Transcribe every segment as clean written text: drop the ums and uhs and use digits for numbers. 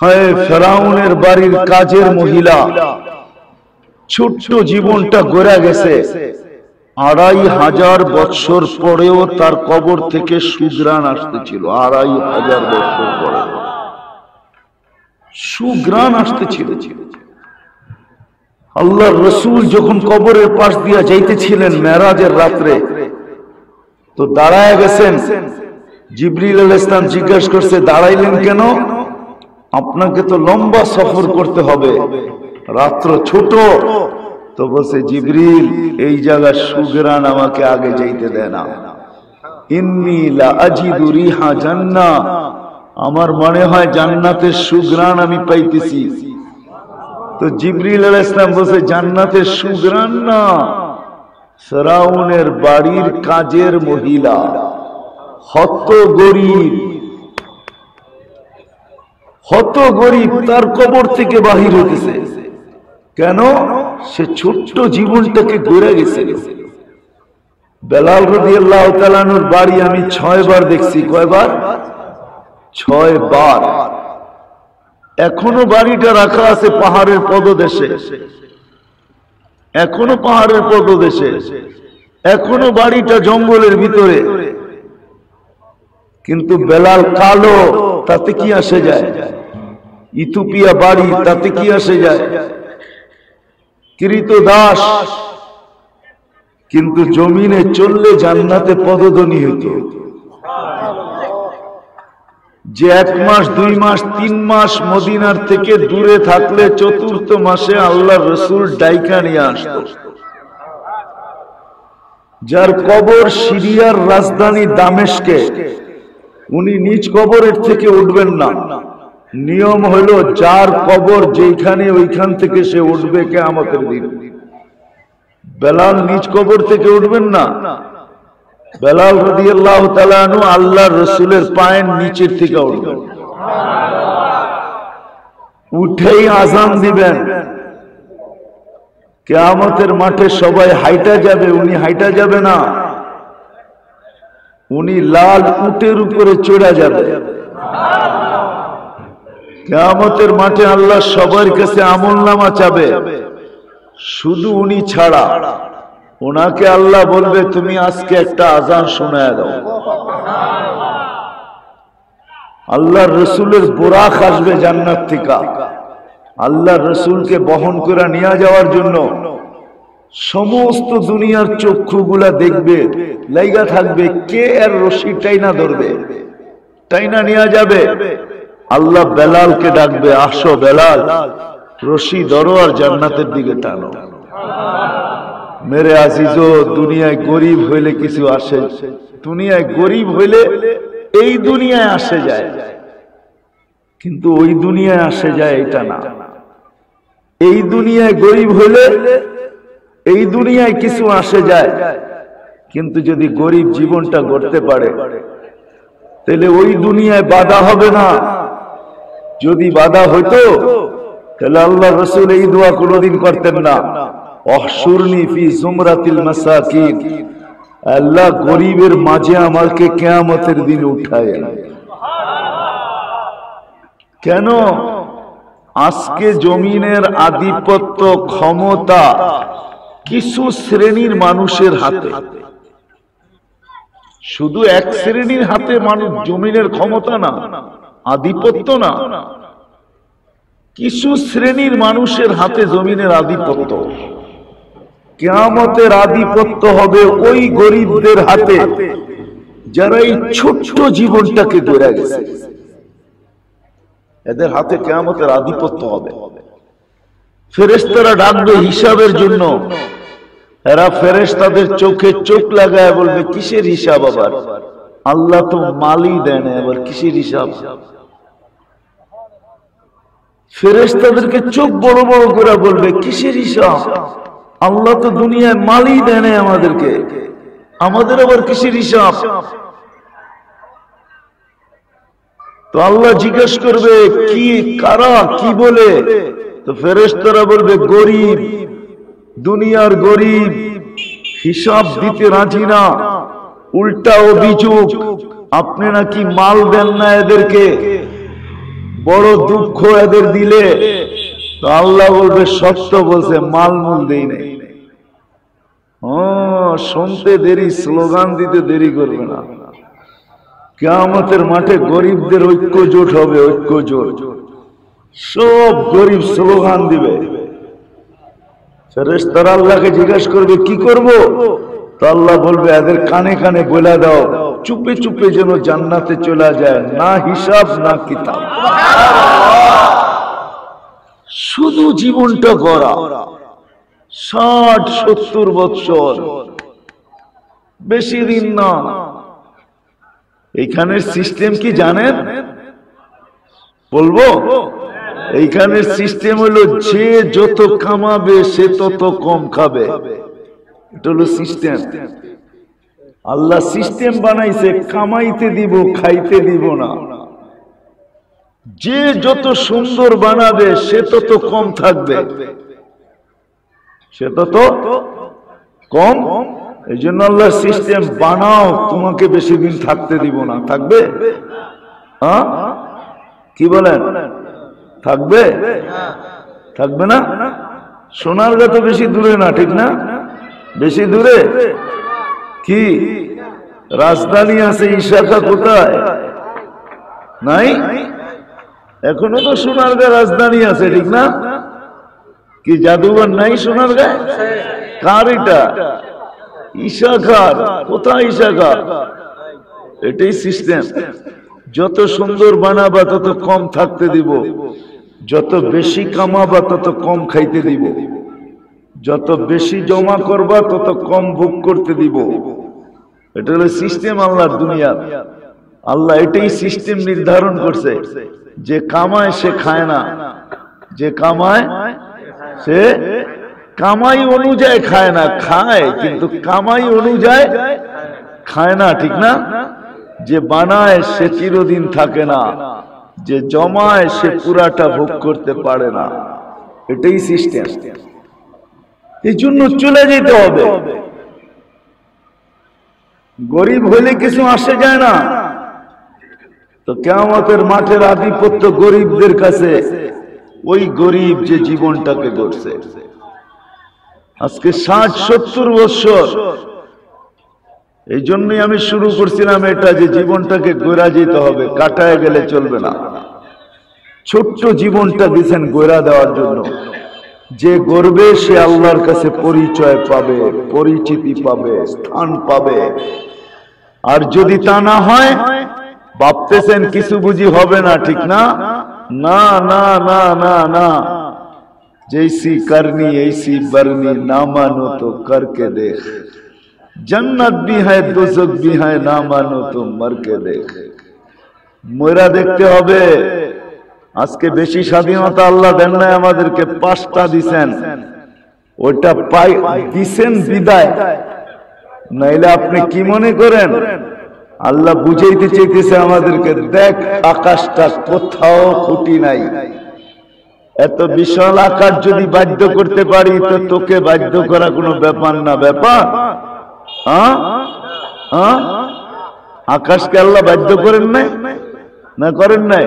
হয় ফেরাউনের বাড়ির কাজের মহিলা, ছোট্ট জীবনটা গড়ে গেছে। ২৫০০ বছর পরেও তার কবর থেকে সুঘ্রাণ আসতেছিল। ২৫০০ বছর পরে সুঘ্রাণ আসতেছিল। আল্লাহর রাসূল যখন কবরের পাশ দিয়া যাইতেছিলেন মেরাজের রাত্রে, তো দাঁড়ায় গেছেন। জিবরিল আলাইহিস সালাম জিজ্ঞাসা করছে, দাঁড়াইলেন কেন? আপনাকে তো লম্বা সফর করতে হবে, রাত্র ছোট। তো বলছে, জিবরিল এই জায়গার সুঘ্রাণ আমাকে আগে যাইতে দেয় না। ইন্নী লা আজিদু রিহা জান্নাহ, আমার মনে হয় জান্নাতের সুঘ্রাণ আমি পাইতেছি। তো জিবরিল আলাইহিস সালাম বলছে, জান্নাতের সুঘ্রাণ না, ফেরাউনের বাড়ির কাজের মহিলা, হত গরিব তার কবর থেকে বাহির হতেছে। কেন? সে ছোট্ট জীবনটাকে গড়ে গেছে। বেলাল রাদিয়াল্লাহু তাআলা আনহুর বাড়ি আমি ৬ বার দেখছি। কয়বার? ৬ বার। এখনো বাড়িটা রাখা আছে পাহাড়ের পদদেশে, এখনো পাহাড়ের পদদেশে, এখনো বাড়িটা জঙ্গলের ভিতরে। কিন্তু বেলাল কালো, তাতে কি আসে যায়? ইথিওপিয়া বাড়ি, তাতে কি আসে যায়? কৃতদাস, কিন্তু জমিনে চললে জান্নাতে পদধ্বনি হইত। যে ১ মাস ২ মাস ৩ মাস মদিনার থেকে দূরে থাকলে চতুর্থ মাসে আল্লাহর রাসূল ডাইকা নিয়ে আসতো। যার কবর সিরিয়ার রাজধানী দামেস্কে, উনি নিজ কবরের থেকে উঠবেন না। নিয়ম হলো যার কবর যেখানে ওইখান থেকে সে উঠবে কিয়ামতের দিন। বেলাল নিজ কবর থেকে উঠবেন না। বেলাল রাদিয়াল্লাহু তাআলা আনহু আল্লাহর রাসূলের পায়ের নিচের থেকে উঠবেন, উঠেই আযান দিবেন। কিয়ামতের মাঠে সবাই হাইটা যাবে, উনি হাইটা যাবে না। উনি লাল উটের উপরে চড়া যাবে। কিয়ামতের মাঠে আল্লাহ সবার কাছে আমলনামা চাবে, শুধু উনি ছাড়া। ওনাকে আল্লাহ বলবে, তুমি আজকে একটা আযান শোনায় দাও। আল্লাহর রাসূলের বুরাক আসবে জান্নাত থেকে। আল্লাহর রাসূলকে বহন করে নিয়ে যাওয়ার জন্য সমস্ত দুনিয়ার চক্ষুগুলা দেখবে, লাইগা থাকবে কে এর রশি টাইনা ধরবে, টাইনা নিয়ে যাবে। আল্লাহ বেলালকে ডাকবে, আসো বেলাল, রশি ধরো আর জান্নাতের দিকে টানো। মেরে আজিজো, দুনিয়ায় গরিব হইলে কিছু আসে, দুনিয়ায় গরিব হইলে এই দুনিয়ায় আসে যায়, কিন্তু ওই দুনিয়ায় আসে যায় এটা না। এই দুনিয়ায় গরিব হইলে এই দুনিয়ায় কিছু আসে যায়, কিন্তু যদি গরিব জীবনটা গড়তে পারে তাহলে ওই দুনিয়ায় বাধা হবে না। যদি বাধা হইতো তাহলে আল্লাহ রাসূল এই দোয়া কোনোদিন করতেন না, অহশুরনি ফি জুমরাতিল মাসাকিন, আল্লাহ গরিবের মাঝে আমাকে কিয়ামতের দিন উঠায়। কেন? আজকে জমিনের আধিপত্য ক্ষমতা কিছু শ্রেণীর মানুষের হাতে, শুধু এক শ্রেণীর হাতে মানুষ জমিনের ক্ষমতা না, আধিপত্য না, কিছু শ্রেণীর মানুষের হাতে জমিনের আধিপত্য। কিয়ামতের আধিপত্য হবে ওই গরিবদের হাতে যারা এই ছোট্ট জীবনটাকে গড়ে গেছে। এদের হাতে কিয়ামতের আধিপত্য হবে। ফেরেশতারা ডাকবে হিসাবের জন্য। এরা ফেরেশতাদের চোখে চোখ লাগায় বলবে, কিসের হিসাব আবার? আল্লাহ তো মালই দেন, আবার কিসের হিসাব? ফেরেশতাদেরকে চোখ বড় বড় করে বলবে, কিসের হিসাব? আল্লাহ তো দুনিয়ায় মালই দেন আমাদেরকে, আমাদের আবার কিসের হিসাব? তো আল্লাহ জিজ্ঞেস করবে, কি কারা কি বলে? তো ফেরেশতারা বলবে, গরিব, দুনিয়ার গরিব, হিসাব দিতে রাজি না, উল্টা অভিযোগ, আপনি নাকি মাল দেন না এদেরকে। বড় দুঃখ এদের দিলে তো আল্লাহ বলবে সত্য বলছে, মালমূল দেই নাই। শুনতে দেরি, স্লোগান দিতে দেরি করবে না। কিয়ামতের মাঠে গরিবদের ঐক্য জোট হবে, ঐক্য জোট। সব গরিব স্লোগান দিবে। ফেরেশতারা আল্লাহকে জিজ্ঞাসা করবে কি করব? তো আল্লাহ বলবে এদের কানে কানে বলে দাও চুপে চুপে যেন জান্নাতে চলে যায়, না হিসাব না কিতাব। শুধু জীবনটা গড়া 60-70 বছর, বেশি দিন না। এইখানের সিস্টেম কি জানেন? বলবো, এইখানের সিস্টেম হলো যে যত কামাবে সে তত কম খাবে। এটা হলো সিস্টেম। আল্লাহ সিস্টেম বানাইছে কামাইতে দিব, খাইতে দিব না। যে যত সুন্দর বানাবে সে তত কম থাকবে, সে তত কম। এই জন্য আল্লাহ সিস্টেম বানাও, তোমাকে বেশি দিন থাকতে দিব না। থাকবে? হ্যাঁ, কি বলেন? থাকবে? থাকবে না? সোনারগাঁ তো বেশি দূরে না, ঠিক না? বেশি দূরে কি রাজধানী আছে? ইশাখা কোথায়? নাই? এখনো তো সোনারগাঁ রাজধানী আছে, ঠিক না? কি জাদুঘর নাই সোনারগাঁ? কার এটা? ইশাখার। কোথায় ইশাখা? এটাই সিস্টেম। যত সুন্দর বানাবা তত কম থাকতে দিব, যত বেশি কামাবা তত কম খাইতে দিব, যত বেশি জমা করবা তত কম ভোগ করতে দিব। এটা হলো সিস্টেম আল্লাহর দুনিয়া। আল্লাহ এটাই সিস্টেম নির্ধারণ করছে। যে কামায় সে খায় না, যে কামায় সে কামাই অনুযায়ী খায় না, খায় কিন্তু কামাই অনুযায়ী খায় না, ঠিক না? যে বানায় সে চিরদিন থাকে না, যে জমায় সে পুরাটা ভোগ করতে পারে না। এটাই সিস্টেম। এই জন্য চলে যেতে হবে। গরিব হলে কিছু আসে যায় না। তো কিয়ামতের মাঠের আধিপত্য গরিবদের কাছে। ওই গরিব যে জীবনটাকে গড়ছে আজকে 60-70 বছর। এই জন্যই আমি শুরু করছিলাম এটা, যে জীবনটাকে গড়া যেতে হবে, কাটায় গেলে চলবে না। ছোট্ট জীবনটা দিয়েছেন গড়া দেওয়ার জন্য। যে গড়বে সে আল্লাহর কাছে পরিচয় পাবে, পরিচিতি পাবে, স্থান পাবে। আর যদি তা না হয়, ভাবতেছেন কিছু বুঝি হবে না, ঠিক না? না না না না না, जैसी करनी ऐसी बरनी, ना मानो तो करके देख। जन्नत भी है दोजख भी है, ना मानो तो मर के देख। মরা দেখতে হবে। আজকে বেশি স্বাধীনতা আল্লাহ দেন নাই আমাদেরকে, 5টা দিছেন। ওটা পাই দিছেন বিদায়, নাইলে আপনি কি মনে করেন আল্লাহ বুঝাইতে চাইতেছে আমাদেরকে, দেখ আকাশটা কোথাও খুঁটি নাই। এত বিশাল আকাশ যদি বাধ্য করতে পারি তো তোকে বাধ্য করা কোনো ব্যাপার না। ব্যাপার? আকাশকে আল্লাহ বাধ্য করেন নাই? না করেন নাই?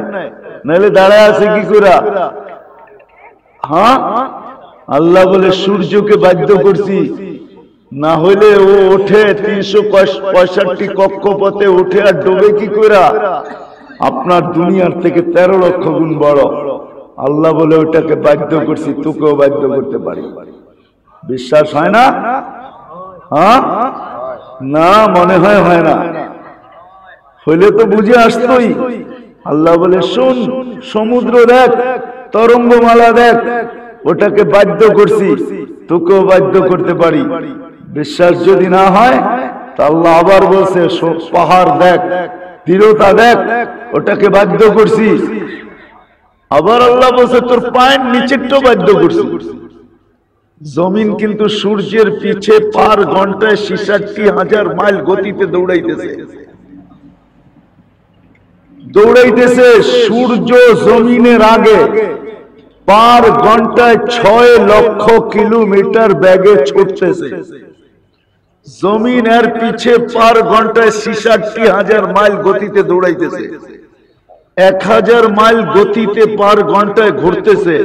নাহলে দাঁড়ায় আছে কি করে? আল্লাহ বলে সূর্যকে বাধ্য করছি, না হইলে ও ওঠে 365 কক্ষপথে উঠে আর ডোবে কি করে? আপনার দুনিয়ার থেকে 13 লক্ষ গুণ বড়। আল্লাহ বলে ওটাকে বাধ্য করছি, তোকেও বাধ্য করতে পারি। বিশ্বাস হয় না? না, মনে হয় হয় না। হইলে তো বুঝে আসতোই। আল্লাহ বলে শোন, সমুদ্র দেখ, তরঙ্গমালা দেখ, ওটাকে বাধ্য করছি, তোকেও বাধ্য করতে পারি। বিশ্বাস যদি না হয় তা আল্লাহ আবার বলছে পাহাড় দেখ, দৃঢ়তা দেখ, ওটাকে বাধ্য করছি। আবার আল্লাহ বলছে তোর পায়ের নিচেরটাও বাধ্য করছি। জমিন কিন্তু সূর্যের পিছে পার ঘন্টায় 66,000 মাইল গতিতে দৌড়াইতেছে। সূর্য জমিনের আগে পার ঘন্টায় 6 লক্ষ কিলোমিটার বেগে ছুটতেছে। জমিন এর পিছে পার ঘন্টায় 66,000 মাইল গতিতে দৌড়াইতেছে। 1000 মাইল গতিতে পার ঘন্টায় ঘুরতেছে,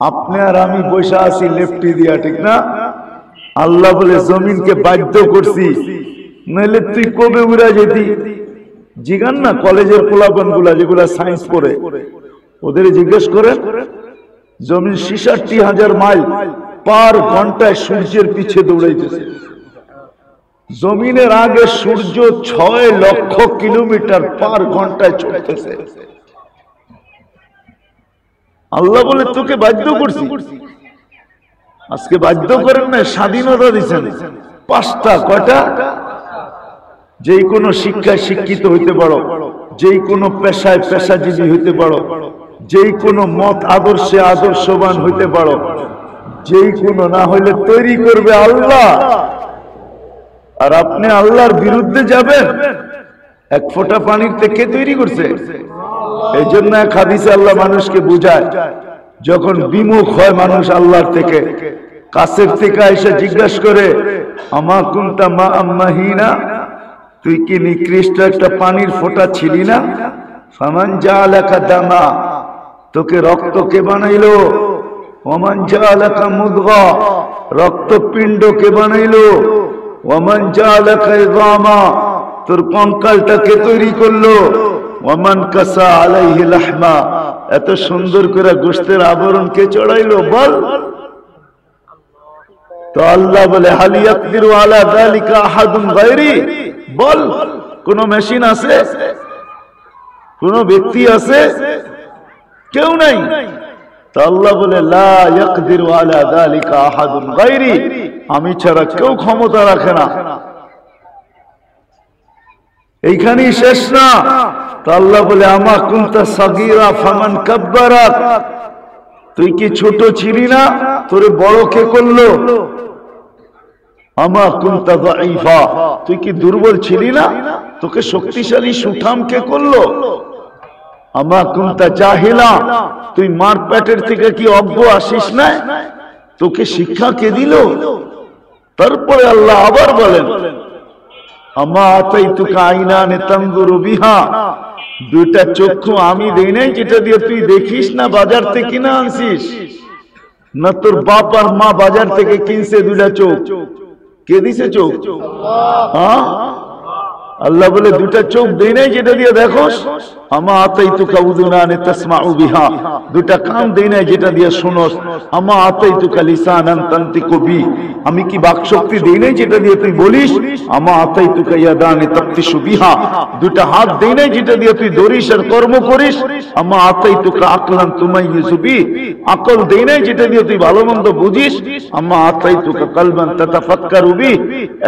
আপনি আর আমি বসে আছি লেফটি দিয়া, ঠিক না? আল্লাহ বলে জমিনকে বাধ্য করছি, নইলে তুই কবে উড়া যেতি। জিজ্ঞান না কলেজের পোলাপান গুলা যেগুলা সায়েন্স পড়ে, ওদের জিজ্ঞেস করেন, জমিন 66,000 মাইল পার ঘন্টায় সূর্যের পিছে দৌড়াইতেছে। জমিনের আগে সূর্য 6 লক্ষ কিলোমিটার পার ঘন্টায় চলতেছে। আল্লাহ বলে তোকে বাধ্য করছি। আজকে বাধ্য করেন না, স্বাধীনতা দিচ্ছেন। 5টা, কয়টা? যেই কোনো শিক্ষায় শিক্ষিত হইতে পারো, যেই কোনো পেশায় পেশাজীবী হইতে পারো, যেই কোনো মত আদর্শে আদর্শবান হইতে পারো, যেই কোনো, না হইলে তৈরি করবে আল্লাহ। আর আপনি আল্লাহর বিরুদ্ধে যাবেন, 1 ফোঁটা পানির থেকে তৈরি করছে। এই জন্য এক হাদিসে আল্লাহ মানুষকে বুঝায়, যখন বিমুখ হয় মানুষ আল্লাহর থেকে, কাছের থেকে এসে জিজ্ঞাসা করে, আমা কুনতা মা আম্মাহিনা, তুই কি নিকৃষ্ট একটা পানির ফোঁটা ছিলি না? ফামান জাআলাকা দামা, তোকে রক্ত কে বানাইলো? ওমান জাআলাকা মুদগা, রক্তপিণ্ড কে বানাইলো? ওমান জাআলাকা ইযামা, তোর কঙ্কালটাকে তৈরি করলো? ওমান কাসা আলাইহি লাহমা, এত সুন্দর করে গোশতের আবরণ কে চড়াইলো? বল। তো আল্লাহ বলে, হাল ইয়াকদিরু আলা যালিকা আহাদুন গায়রি, বল। কোন মেশিন আছে? কোন ব্যক্তি আছে? কেউ নাই। তো আল্লাহ বলে, লা ইয়াকদিরু আলা যালিকা আহাদুন গায়রি, আমি ছাড়া কেউ ক্ষমতা রাখে না। এইখানেই শেষ না। তো আল্লাহ বলে, আমা কুনতা সাগীরা ফামান কাব্বারাক, তুই কি ছোট ছিলি না? তোরে বড় কে করলো? আমা কুনতা যায়ীফা, তুই কি দুর্বল ছিলি না? তোকে শক্তিশালী সুঠাম কে করলো? আমা কুনতা জাহিলা, তুই মার পেটের থেকে কি অজ্ঞ আসিস না? তোকে শিক্ষা কে দিল? তারপরে আল্লাহ আবার বলেন, আমা আতাইতুকা আইনানে তানজুরু বিহা, 2টা চক্ষু আমি দেই নাই যেটা দিয়ে তুই দেখিস না, বাজার থেকে কিনে আনছিস না? তোর বাপ আর মা বাজার থেকে কিনছে 2টা চোখ। কে দিছে চোখ? হ্যাঁ, আল্লাহ বলে 2টা চোখ দেই নাই যেটা দিয়ে দেখোস। আমা আতাইতুকা উযুনানে তাসমাউ বিহা, 2টা কান দেই নাই যেটা দিয়ে শুনোস। আমা আতাইতুকা লিসানান তানতিকু বি, আমি কি বাক শক্তি দেই নাই যেটা দিয়ে তুই বলিস? আমা আতাইতুকা ইয়াদানে তাবতিশু বিহা, 2টা হাত দেই নাই যেটা দিয়ে তুই দৌড়িস আর কর্ম করিস। আমা আতাইতুকা আকলান তুমাইয়িজু বি, আকল দেই নাই যেটা দিয়ে তুই ভালো মন্দ বুঝিস। আমা আতাইতুকা কলবান তাতাফাক্কারু বি,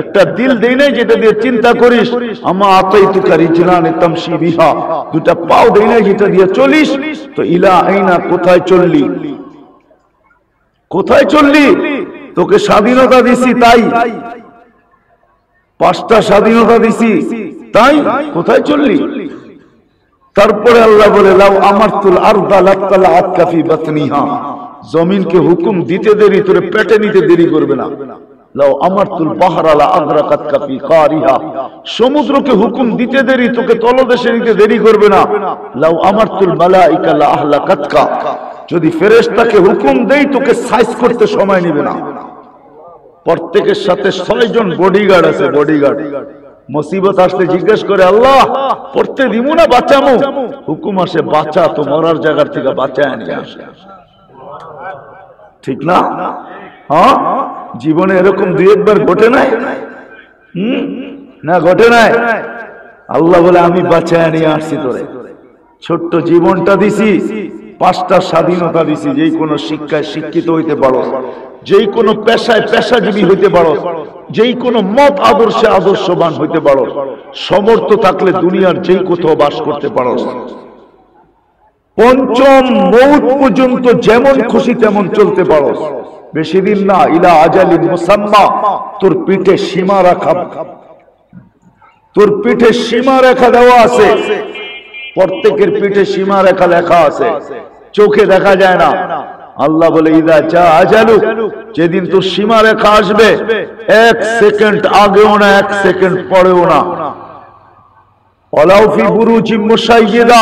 একটা দিল দেই নাই যেটা দিয়ে চিন্তা করিস। আমা আতাইতুকা রিজলানে তামশি বিহা, 2টা পাও দেই নাই যেটা দিয়ে চলিস। তো ইলা আইনা, কোথায় চললি? কোথায় চললি? তোকে স্বাধীনতা দিছি তাই, 5টা স্বাধীনতা দিছি তাই, কোথায় চললি? তারপরে আল্লাহ বলে, লাউ আমারতুল আরদা লাতালাআতকা ফি বাতনিহা, জমিনকে হুকুম দিতে দেরি তোরে পেটে নিতে দেরি করবে না। লাউ আমারতুল বাহরা লা আগরাকাতকা ফি কারিহা, সমুদ্রকে হুকুম দিতে দেরি তোকে তলদেশে নিতে দেরি করবে না। লাউ আমারতুল মালাইকা লা আহলাকাতকা, যদি ফেরেশতাকে হুকুম দেই তোকে সাইজ করতে সময় নেবে না। প্রত্যেকের সাথে 6 জন বডিগার্ড আছে, বডিগার্ড। মুসিবত আসলে জিজ্ঞেস করে, আল্লাহ পড়তে দিমু না বাঁচামু? হুকুম আসে, বাঁচা, তো মরার জায়গা থেকে বাঁচায় নিয়ে আসে। ঠিক না? হ্যাঁ, জীবনে এরকম 2-1 বার ঘটে নাই? না ঘটে নাই? আল্লাহ বলে, আমি বাঁচায় নিয়ে আসছি তোরে। ছোট্ট জীবনটা দিছি, 5টা স্বাধীনতা দিছি। যেই কোনো শিক্ষায় শিক্ষিত হইতে পারো, যেই কোনো পেশায় পেশাজীবী হইতে পারো, যেই কোনো মত আদর্শে আদর্শবান হইতে পারো, সমর্থ থাকলে দুনিয়ার যেই কোথাও বাস করতে পারো। 5ম মৌত পর্যন্ত যেমন খুশি তেমন চলতে পারো। বেশি দিন না, ইলা আজালিন মুসাম্মা, তোর পিঠে সীমা রাখা, তোর পিঠে সীমা রেখা দেওয়া আছে। প্রত্যেকের পিঠে সীমা রেখা লেখা আছে, চোখে দেখা যায় না। আল্লাহ বলে, ইদা যা আজালু, যেদিন তোর সীমা রেখা আসবে, 1 সেকেন্ড আগেও না 1 সেকেন্ড পরেও না। ওয়ালাউফি বুরুজিম মুশাইয়্যিদা,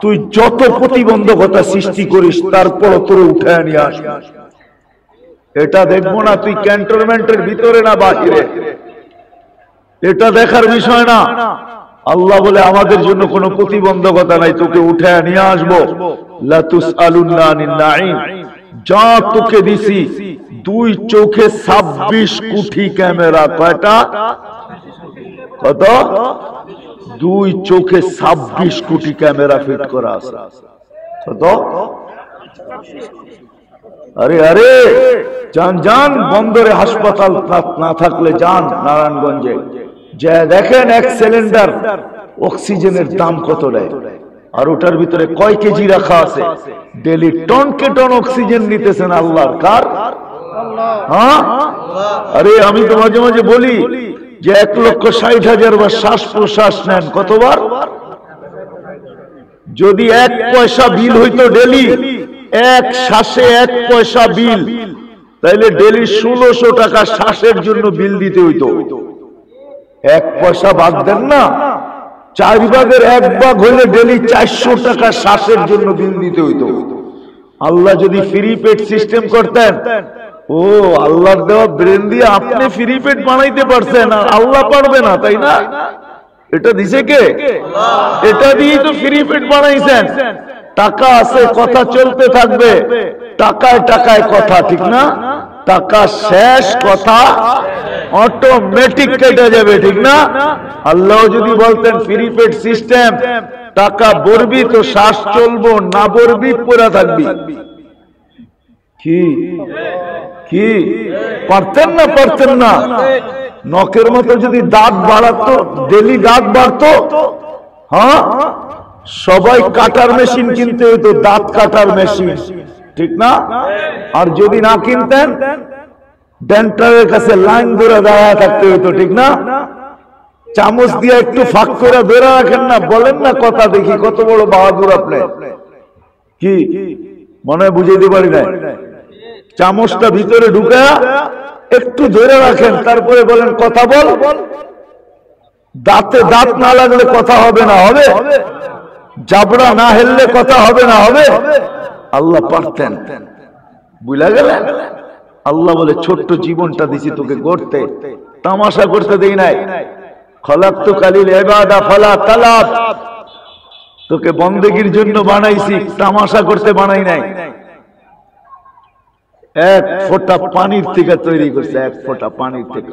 তুই যত প্রতিবন্ধকতা সৃষ্টি করিস তারপর তোর উঠায় নিয়ে আসবি। এটা দেখবো না তুই ক্যান্টনমেন্টের ভিতরে না বাহিরে, এটা দেখার বিষয় না। আল্লাহ বলে আমাদের জন্য কোনো প্রতিবন্ধকতা নাই, তোকে উঠায় নিয়ে আসবো। লা তুসআলুন্না আনিন নাঈম, যা তোকে দিছি, দুই চোখে 26 কোটি ক্যামেরা। কয়টা? কত? দুই চোখে 26 কোটি ক্যামেরা ফিট করা আছে। কত? আরে আরে যান যান, বন্দরে হাসপাতাল না থাকলে যান নারায়ণগঞ্জে, যে দেখেন এক সিলিন্ডার অক্সিজেনের দাম কত নেয়, আর ওটার ভিতরে কয় কেজি রাখা আছে। ডেলি টন কে টন অক্সিজেন নিতেছেন আল্লাহর কার? হ্যাঁ, আরে আমি তো মাঝে মাঝে বলি যে 1,60,000 বার শ্বাস প্রশ্বাস নেন, কতবার? যদি 1 পয়সা বিল হইতো ডেলি, এক শ্বাসে 1 পয়সা বিল, তাইলে ডেলি 1600 টাকা শ্বাসের জন্য বিল দিতে হইতো। 1 পয়সা বাদ দেন না, 4 ভাগের 1 ভাগ হইলে ডেলি 400 টাকা শ্বাসের জন্য বিল দিতে হইতো। আল্লাহ যদি ফ্রি পেড সিস্টেম করতেন, ও আল্লাহর দেওয়া ব্রেন দিয়ে আপনি ফ্রি পেড বানাইতে পারছেন, আর আল্লাহ পারবে না, তাই না? এটা দিছে কে? এটা দিয়েই তো ফ্রি পেড বানাইছেন। টাকা আছে, কথা চলতে থাকবে, টাকায় টাকায় কথা, ঠিক না? টাকা শেষ, কথা অটোমেটিক কেটে যাবে, ঠিক না? আল্লাহ যদি বলতেন ফ্রি পেড সিস্টেম, টাকা ভরবি তো শ্বাস চলবো, না ভরবি পড়ে থাকবি, কি কি পারতেন না? পারতেন না। নখের মতো যদি দাঁত বাড়াতো, ডেলি দাঁত বাড়তো, হ্যাঁ, সবাই কাটার মেশিন কিনতে হইতো, দাঁত কাটার মেশিন, ঠিক না? আর যদি না কিনতেন, ডেন্টালের কাছে লাইন ধরে দাঁড়ায় থাকতে হইতো, ঠিক না? চামচ দিয়ে একটু ফাঁক করে ধরে রাখেন না, বলেন না কথা, দেখি কত বড় বাহাদুর আপনি। কি মনে হয় বুঝাইতে পারি না? চামচটা ভিতরে ঢুকা একটু ধরে রাখেন, তারপরে বলেন কথা বল। দাঁতে দাঁত না লাগলে কথা হবে না? হবে? জাবড়া না হেললে কথা হবে না? হবে? আল্লাহ পারতেন, বুঝলা গেলেন? আল্লাহ বলে ছোট্ট জীবনটা দিছি তোকে গড়তে, তামাশা করতে দেই নাই। খলাকতুকা লিল ইবাদা ফালা তালাব, তোকে বন্দেগীর জন্য বানাইছি, তামাশা করতে বানাই নাই। 1 ফোঁটা পানির থেকে তৈরি করছে, 1 ফোঁটা পানির থেকে।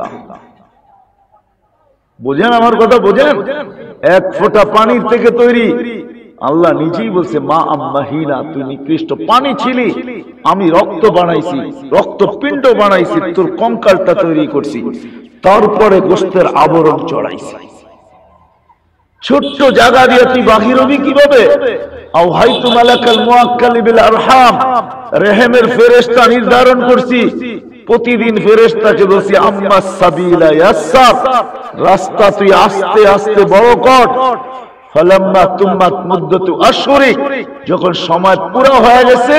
বোঝেন আমার কথা? বোঝেন? 1 ফোঁটা পানির থেকে তৈরি। আল্লাহ নিজেই বলছে, মা আম্মাহিনা, তুই নিকৃষ্ট পানি ছিলি, আমি রক্ত বানাইছি, রক্ত পিণ্ড বানাইছি, তোর কঙ্কালটা তৈরি করছি, তারপরে গোশতের আবরণ চড়াইছি। ছোট্ট জায়গা দিয়ে তুই বাহির হবি কিভাবে? আওহাইতু মালাকাল মুআক্কালি বিল আরহাম, রেহেমের ফেরেশতা নির্ধারণ করছি। প্রতিদিন ফেরেশতাকে বলছি, আম্মাস সাবিলা ইয়াসসার, রাস্তা তুই আস্তে আস্তে বড় কর। ফালাম্মা তুম্মাত মুদ্দাতু আশহুরি, যখন সময় পুরো হয়ে গেছে,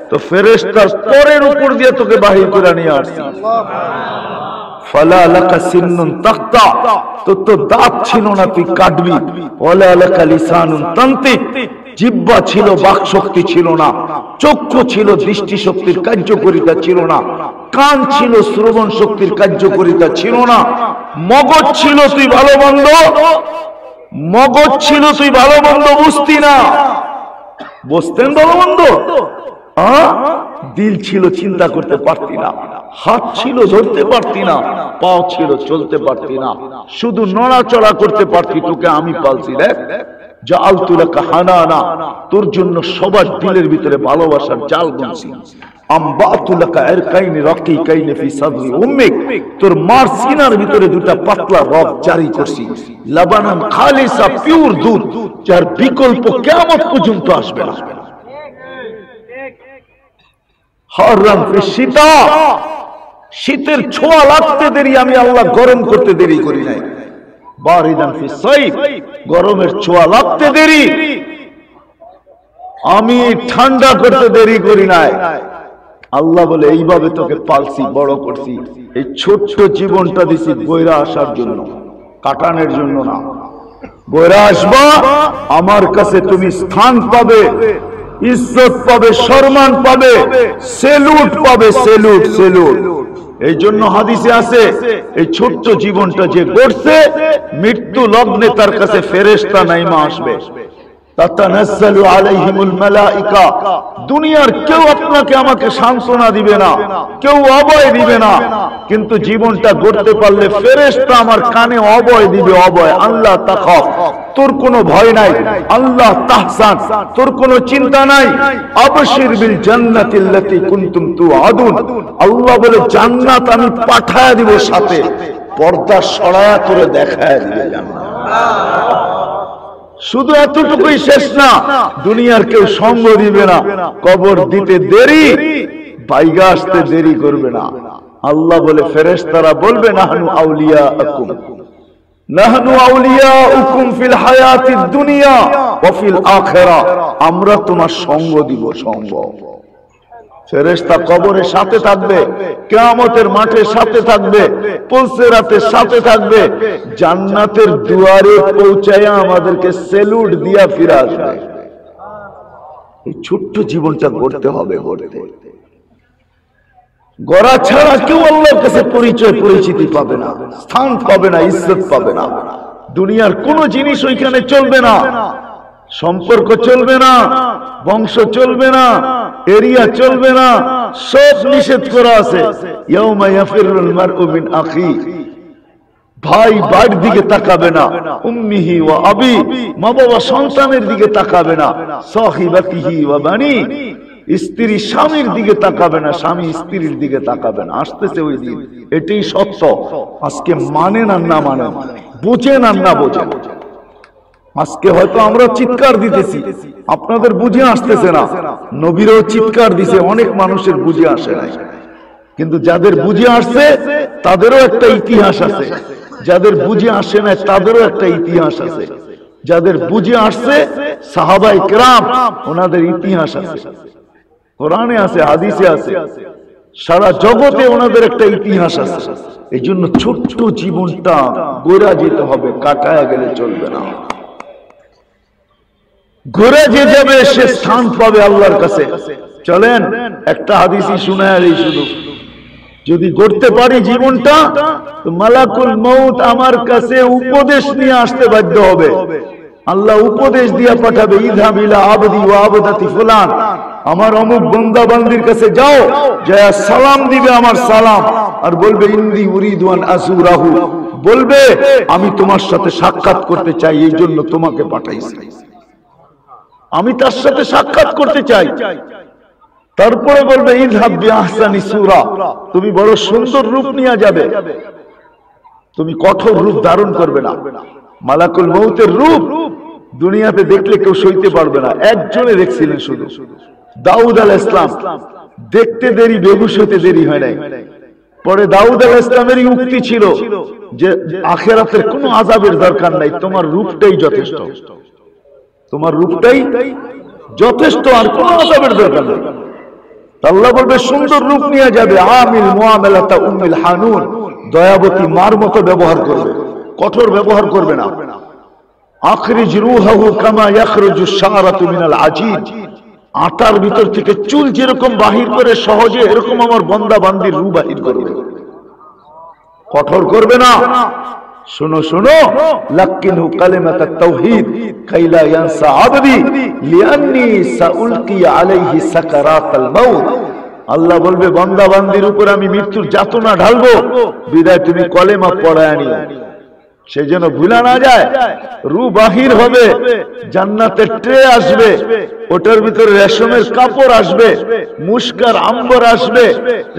তো ফেরেশতার পরের উপর দিয়ে তোকে বাহির করে নিয়ে আসছি। ফালা লাকা সিন্নুন তাক্তা, তো দাঁত ছিল না, তুই কাটবি। ওয়ালা লাকা লিসানুন তানতিক, জিহ্বা ছিল, বাক শক্তি ছিল না। চক্ষু ছিল, দৃষ্টি শক্তির কার্যকারিতা ছিল না। কান ছিল, শ্রবণ শক্তির কার্যকারিতা ছিল না। মগজ ছিল, তুই ভালো মন্দ, মগজ ছিল, তুই ভালো মন্দ বুঝতি না। বুঝতেন ভালো মন্দ? দিল ছিল, চিন্তা করতে পারতি না। হাত ছিল, ধরতে পারতি না। পাও ছিল, চলতে পারতি না। শুধু নড়াচড়া করতে পারতি। তোকে আমি পালছি রে, জাআলতু লাকা হানানা, তোর জন্য সবার দিলের ভিতরে ভালোবাসার জাল বুনছি। আমবাতু লাকা ইরকাইনি রাকিকাইনি ফি সাদরি উম্মিক, তোর মার সিনার ভিতরে দুটা পাতলা রগ জারি করছি। লাবানান খালিসা, পিওর দুধ, যার বিকল্প কিয়ামত পর্যন্ত আসবে না। হারাম ফি শীতা, শীতের ছোঁয়া লাগতে দেরি আমি আল্লাহ গরম করতে দেরি করি নাই। বারিদান ফি সাইফ, গরমের ছোঁয়া লাগতে দেরি আমি ঠান্ডা করতে দেরি করি নাই। আল্লাহ বলে এইভাবে তোকে পালছি, বড় করছি। এই ছোট্ট জীবনটা দিছি বইরা আসার জন্য, কাটানোর জন্য না। গোরা আসবা, আমার কাছে তুমি স্থান পাবে, ইজ্জত পাবে, সম্মান পাবে, সেলুট পাবে, সেলুট সেলুট। এই জন্য হাদিসে আছে এই ছোট্ট জীবনটা যে গড়ছে, মৃত্যু লগ্নে তার কাছে ফেরেশতা নাইমা আসবে, তাতানাজ্জালু আলাইহিমুল মালাইকা। দুনিয়ার কেউ আপনাকে আমাকে সান্ত্বনা দিবে না, কেউ অভয় দিবে না, কিন্তু জীবনটা গড়তে পারলে ফেরেশতা আমার কানে অভয় দিবে, অভয়। আল্লাহ তাখাফ, তোর কোনো ভয় নাই। আল্লাহ তাহসান, তোর কোনো চিন্তা নাই। আবশির বিল জান্নাতিল্লাতী কুনতুম তুআদুন। আল্লাহ বলে জান্নাত আমি পাঠায় দিব, সাথে পর্দা সরায়া করে দেখায় দিবে জান্নাত। শুধু এতটুকুই শেষ না, দুনিয়ার কেউ সঙ্গ দিবে না, কবর দিতে দেরি, বাইগা আসতে দেরি করবে না। আল্লাহ বলে ফেরেশতারা বলবে নাহনু আউলিয়াউকুম, নাহনু আউলিয়াউকুম ফিল হায়াতিদ দুনিয়া ওয়া ফিল আখিরাহ। আমরা তোমার সঙ্গ দিব, সঙ্গ। ফেরেশতা কবরের সাথে থাকবে, কিয়ামতের মাঠের সাথে থাকবে, পুলসিরাতের সাথে থাকবে, জান্নাতের দুয়ারে পৌঁছায়া আমাদেরকে সেলুট দিয়া ফিরে আসবে। এই ছোট্ট জীবনটা গড়তে হবে, গড়তে। গড়া ছাড়া কেউ আল্লাহর কাছে পরিচয় পরিচিতি পাবে না, স্থান পাবে না, ইজ্জত পাবে না। দুনিয়ার কোনো জিনিস ওইখানে চলবে না, সম্পর্ক চলবে না, বংশ চলবে না, এরিয়া চলবে না, সব নিষেধ করা আছে। ইয়াউমা ইয়াফিরুল মারউ মিন আখি, ভাই ভাইয়ের দিকে তাকাবে না, উম্মিহি ওয়া আবি, মা বাবা সন্তানের দিকে তাকাবে না, সাহিবাতিহি ওয়া বানি, স্ত্রী স্বামীর দিকে তাকাবে না, স্বামী স্ত্রীর দিকে তাকাবে না। আসতেছে ওই দিন, এটাই সত্য। আজকে মানেন আর না মানেন, বুঝেন আর না বোঝেন। আজকে হয়তো আমরা চিৎকার দিতেছি, আপনাদের বুঝে আসতেছে না। নবীরও চিৎকার দিছে, অনেক মানুষের বুঝে আসে নাই। কিন্তু যাদের বুঝে আসছে তাদেরও একটা ইতিহাস আছে, যাদের বুঝে আসে না তাদেরও একটা ইতিহাস আছে। যাদের বুঝে আসছে সাহাবায়ে কেরাম, ওনাদের ইতিহাস আছে, কোরআনে আছে, হাদিসে আছে, সারা জগতে ওনাদের একটা ইতিহাস আছে। এই জন্য ছোট্ট জীবনটা গোরা যেতে হবে, কাটায়া গেলে চলবে না। ঘুরে যে যাবে সে স্থান পাবে আল্লাহর কাছে। চলেন একটা হাদিসই শুনাই, শুধু যদি করতে পারি জীবনটা, তো মালাকুল মউত আমার কাছে উপদেশ নিয়ে আসতে বাধ্য হবে। আল্লাহ উপদেশ দিয়ে পাঠাবে, ইযহাব ইলা আবদি ওয়া আবদাতি ফুলান, আমার অমুক বান্দা বান্দির কাছে যাও, যা সালাম দিবে আমার সালাম, আর বলবে ইন্দি উরিদু আন আযুরাহু, বলবে আমি তোমার সাথে সাক্ষাৎ করতে চাই, এই জন্য তোমাকে পাঠাইছি, আমি তার সাথে সাক্ষাৎ করতে চাই। তারপরে বলবে ইযহাব বিআহসানি সূরা, তুমি বড় সুন্দর রূপ নিয়ে যাবে, তুমি কঠোর রূপ ধারণ করবে না। মালাকুল মউতের রূপ দুনিয়াতে দেখলে কেউ সইতে পারবে না। একজনে দেখছিলেন শুধু, দাউদ আলাইহিস সালাম। দেখতে দেরি, বেহুশ হতে দেরি হয় নাই। পরে দাউদ আলাইহিস সালামেরই উক্তি ছিল যে আখিরাতের কোনো আযাবের দরকার নাই, তোমার রূপটাই যথেষ্ট, তোমার রূপটাই যথেষ্ট, আর কোনো আযাবের দরকার নেই। আল্লাহ বলবে সুন্দর রূপ নিয়ে যাবে, আমিল মুআমালাতা উম্মিল হানুন, দয়াবতী মার মতো ব্যবহার করবে, কঠোর ব্যবহার করবে না। আখরিজ রূহাহু কামা ইয়াখরুজু শারাতু মিনাল আজিজ, আটার ভিতর থেকে চুল যেরকম বাহির করে সহজে, এরকম আমার বান্দা বান্দির রূহ বাহির করবে, কঠোর করবে না। শোনো শোনো, লাকিনহু কালিমাতাত তাওহীদ কাইলা ইয়ানসা আবদি লিআন্নী সাউলকি আলাইহি সাকারাতাল মাউত। আল্লাহ বলবে বান্দা বান্দির উপর আমি মৃত্যুর যাতনা ঢালবো, বিদায় তুমি কলেমা পড়ায় আনিও, সে যেন ভুলা না যায়। রূহ বাহির হবে, জান্নাতের ট্রে আসবে, ওটার ভিতরে রেশমের কাপড় আসবে, মুশকার আম্বর আসবে,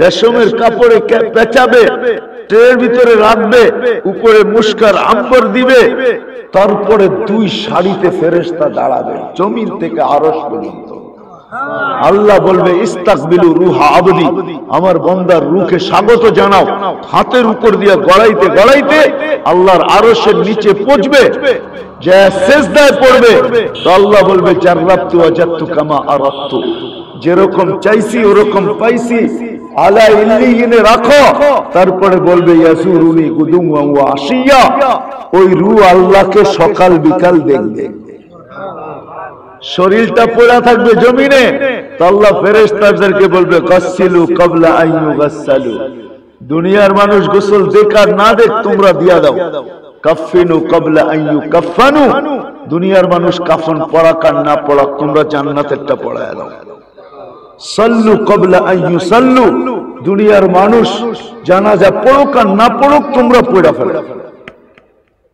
রেশমের কাপড়ে পেঁচাবে, ট্রের ভিতরে রাখবে, উপরে মুশকার আম্বর দিবে। তারপরে দুই সারিতে ফেরেশতা দাঁড়াবে, জমিন থেকে আরশ পর্যন্ত। আল্লাহ বলবে ইস্তাকবিলু রূহা আবদি, আমার বান্দার রূহকে স্বাগত জানাও। হাতের উপর দিয়ে গড়াইতে গড়াইতে আল্লাহর আরশের নিচে পৌঁছবে, যে সিজদায় পড়বে, তো আল্লাহ বলবে জাররাতু ওয়াজাদতু কামা আরাদতু, যেরকম চাইছি ওরকম পাইছি, আলা ইল্লিয়িনে রাখো, তারপরে বলবে ইয়াসুরুনি গুদুওয়া ওয়া আশিয়া, ওই রূহ আল্লাহকে সকাল বিকাল দেখবে। শরীরটা পড়া থাকবে জমিনে, তো আল্লাহ ফেরেশতাদেরকে বলবে গাসসিলু ক্বাবলা আন ইউগাসসালু, দুনিয়ার মানুষ গোসল দেখ আর না দেখ তোমরা দিয়া দাও। কাফিনু ক্বাবলা আন ইউকাফানু, দুনিয়ার মানুষ কাফন পরাক আর না পরাক তোমরা জান্নাতেরটা পরায়া দাও। সাল্লু ক্বাবলা আন ইউসাল্লু, দুনিয়ার মানুষ জানাজা পড়ুক আর না পড়ুক তোমরা পড়া ফেলো।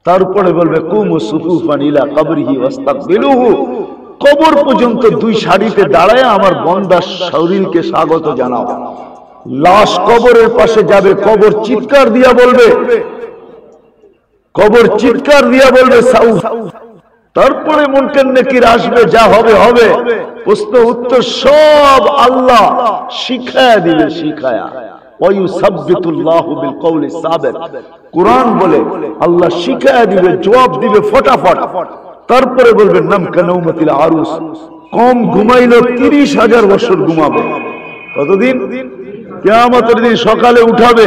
তারপরে বলবে কুমু সুফুফান ইলা কবরিহি ওয়াস্তাকবিলুহু, কবর পর্যন্ত দুই সারিতে দাঁড়ায় আমার বান্দার শরীরকে স্বাগত জানাও। লাশ কবরের পাশে যাবে, কবর চিৎকার দিয়া বলবে, কবর চিৎকার দিয়া বলবে সাউ। তারপরে মুনকার নাকির আসবে, যা হবে হবে, প্রশ্ন উত্তর সব আল্লাহ শিখায়া দিবে, শিখায়া। ওয়ায়ুসাব্বিতুল্লাহু বিল কওলি সাবিত, কুরআন বলে আল্লাহ শিখায়া দিবে, জবাব দিবে ফটাফট। তারপরে বলবে নাম কানাউমাতিল আরুস, কম ঘুমাইলো 30,000 বছর ঘুমাবে। কতদিন? কিয়ামতের দিন সকালে উঠাবে,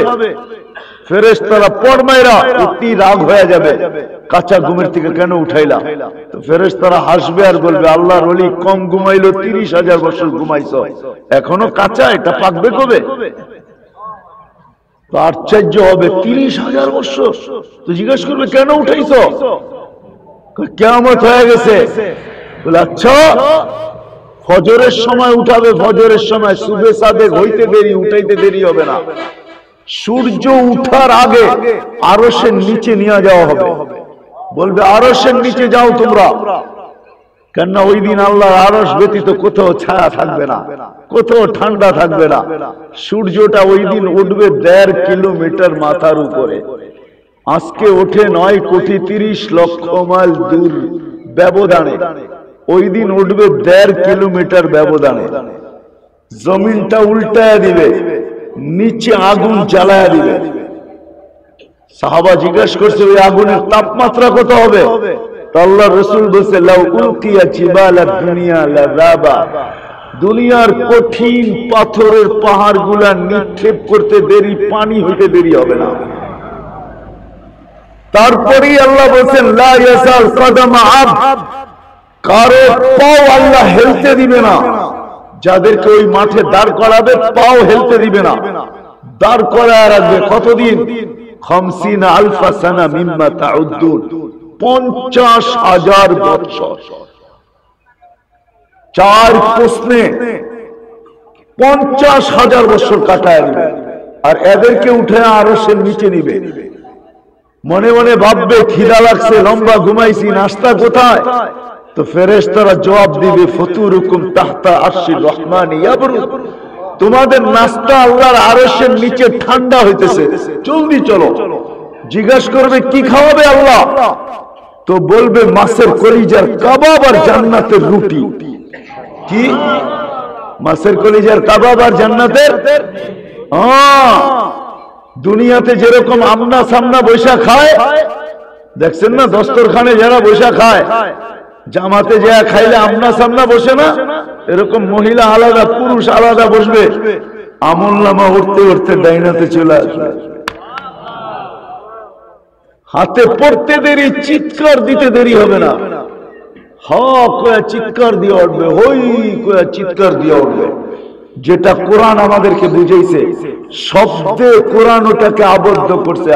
ফেরেশতারা পরমাইরা অতি রাগ হয়ে যাবে, কাঁচা ঘুমের থেকে কেন উঠাইলা? তো ফেরেশতারা হাসবে আর বলবে আল্লাহর ওলি কম ঘুমাইলো 30,000 বছর ঘুমাইছো, এখনো কাঁচা, এটা পাকবে কবে? তো আশ্চর্য হবে, 30,000 বছর। তো জিজ্ঞেস করবে কেন উঠাইছো? কিয়ামত হয়ে গেছে। বলে আচ্ছা, ফজরের সময় উঠাবে, ফজরের সময়, সুবে সাদেক হইতে দেরি, উঠাইতে দেরি হবে না। সূর্য উঠার আগে আরশের নিচে নিয়ে যাওয়া হবে, বলবে আরশের নিচে যাও তোমরা, কেননা ওই দিন আল্লাহর আরশ ব্যতীত কোথাও ছায়া থাকবে না, কোথাও ঠান্ডা থাকবে না। সূর্যটা ওই দিন উঠবে 1.5 কিলোমিটার মাথার উপরে। আজকে ওঠে 9,30,00,000 মাইল দূর ব্যবধানে, ওই দিন উঠবে 1.5 কিলোমিটার ব্যবধানে। জমিনটা উল্টায়া দিবে, নিচে আগুন জ্বালায়া দিবে। সাহাবা জিজ্ঞাসা করছে ওই আগুনের তাপমাত্রা কত হবে? আল্লাহর রাসূল বলেছে লাউ উলকিয়া জিবালাদ দুনিয়া লাযাবা, দুনিয়ার কঠিন পাথরের পাহাড়গুলা নিক্ষেপ করতে দেরি, পানি হইতে দেরি হবে না। তারপরেই আল্লাহ বলেছেন লা ইয়াসাল কদমা আবদ, কারো পাও আল্লাহ হেলতে দিবে না। যাদেরকে ওই মাঠে দাঁড় করাবে পাও হেলতে দিবে না, দাঁড় করায় রাখবে। কতদিন? 50 আলফা সানা মিম্মা তাউদ্দুন, 50,000 বছর। 4 প্রশ্নে 50,000 বছর কাটায় দিবে, আর এদেরকে উঠে আরশের নিচে নিবে। মনে মনে ভাববে খিদা লাগছে, লম্বা ঘুমাইছি, নাস্তা কোথায়? তো ফেরেশতারা জবাব দিবে ফুতুরুকুম তাহতা আরশির রহমান ইয়াবরু, তোমাদের নাস্তা আল্লাহর আরশের নিচে ঠান্ডা হইতেছে, জলদি চলো। জিজ্ঞাসা করবে কি খাওয়াবে আল্লাহ? তো বলবে মাছের কলিজার কাবাব আর জান্নাতের রুটি। কি? মাছের কলিজার কাবাব আর জান্নাতের? দুনিয়াতে যেরকম আমনা সামনা বৈশা খায়, দেখছেন না দস্তরখানে যারা বৈশা খায়, জামাতে যা খাইলে আমনা সামনা বসে না, এরকম মহিলা আলাদা পুরুষ আলাদা বসবে। আমলনামা উঠতে উঠতে ডাইনাতে চলে আসবে, হাতে পড়তে দেরি, চিৎকার দিতে দেরি হবে না। কয়া চিৎকার দিয়ে উঠবে, হই কয়া চিৎকার দিয়ে উঠবে। যেটা কোরআন আমাদেরকে বুঝাইছে, শব্দে কোরআন ওটাকে আবদ্ধ করছে।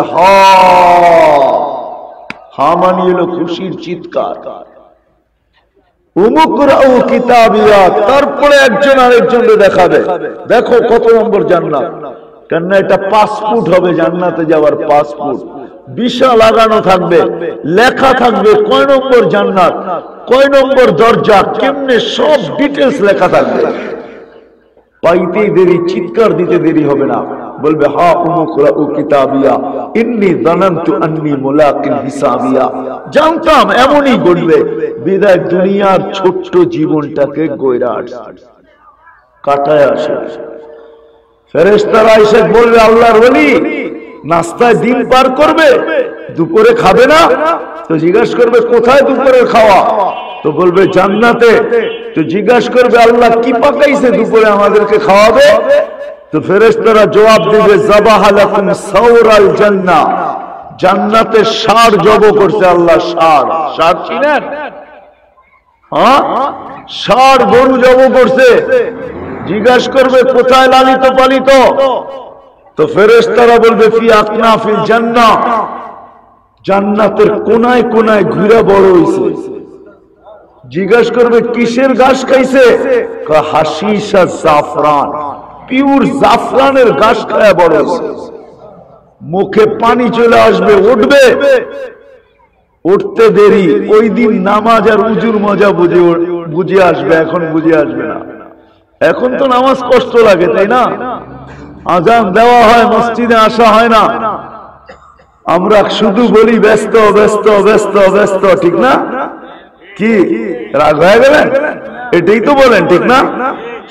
হা মানে হলো খুশির চিৎকার। তারপরে একজন আরেকজনকে দেখাবে, দেখো কত নম্বর জান্নাত। কেননা এটা পাসপোর্ট হবে, জান্নাতে যাওয়ার পাসপোর্ট। ভিসা লাগানো থাকবে, লেখা থাকবে কয় নম্বর জান্নাত, কয় নম্বর দরজা, কেমনে, সব ডিটেলস লেখা থাকবে। পাইতেই দেরি, চিৎকার দিতে দেরি হবে না। বলবে হা উমুকরাউ কিতাবিয়া ইন্নী যানানতু আন্নী মুলাকিন হিসাবিয়া, জানতাম এমনই ঘটবে। বিদায় দুনিয়ার ছোট্ট জীবনটাকে গয়রা কাটায় আসে। ফেরেশতারা এসে বলবে আল্লাহর ওলি নাস্তায় দিন পার করবে, দুপুরে খাবে না। তো জিজ্ঞাসা করবে কোথায় দুপুরের খাওয়া? তো বলবে জান্নাতে। তো জিজ্ঞাসা করবে আল্লাহ কি পাকাইছে দুপুরে আমাদেরকে খাওয়াবে? তো ফেরেশতারা জবাব দিবে যাবাহা লাকুম সাওরাল জান্নাহ, জান্নাতে ষাঁড় জব করছে আল্লাহ। ষাঁড় চিনেন? হ্যাঁ, ষাঁড় গরু জব করছে। জিজ্ঞাসা করবে কোথায় লালিত পালিত? তো ফেরেশতারা বলবে ফি আকনাফিল জান্নাহ, জান্নাতের কোনায় কোনায় ঘুরে বড় হইছে। জিজ্ঞাসা করবে কিসের ঘাস খাইছে? হাশিশ আর জাফরান, পিওর জাফরানের ঘাস খায় বড় হইছে। মুখে পানি চলে আসবে, উঠবে, উঠতে দেরি। ওই দিন নামাজ আর উজুর মজা বুঝে আসবে, এখন বুঝে আসবে না। এখন তো নামাজ কষ্ট লাগে, তাই না? আজান দেওয়া হয়, মসজিদে আসা হয় না। আমরা শুধু বলি ব্যস্ত ব্যস্ত ব্যস্ত ব্যস্ত, ঠিক না? কি রাগ হয়ে গেলেন? এটাই তো বলেন, ঠিক না?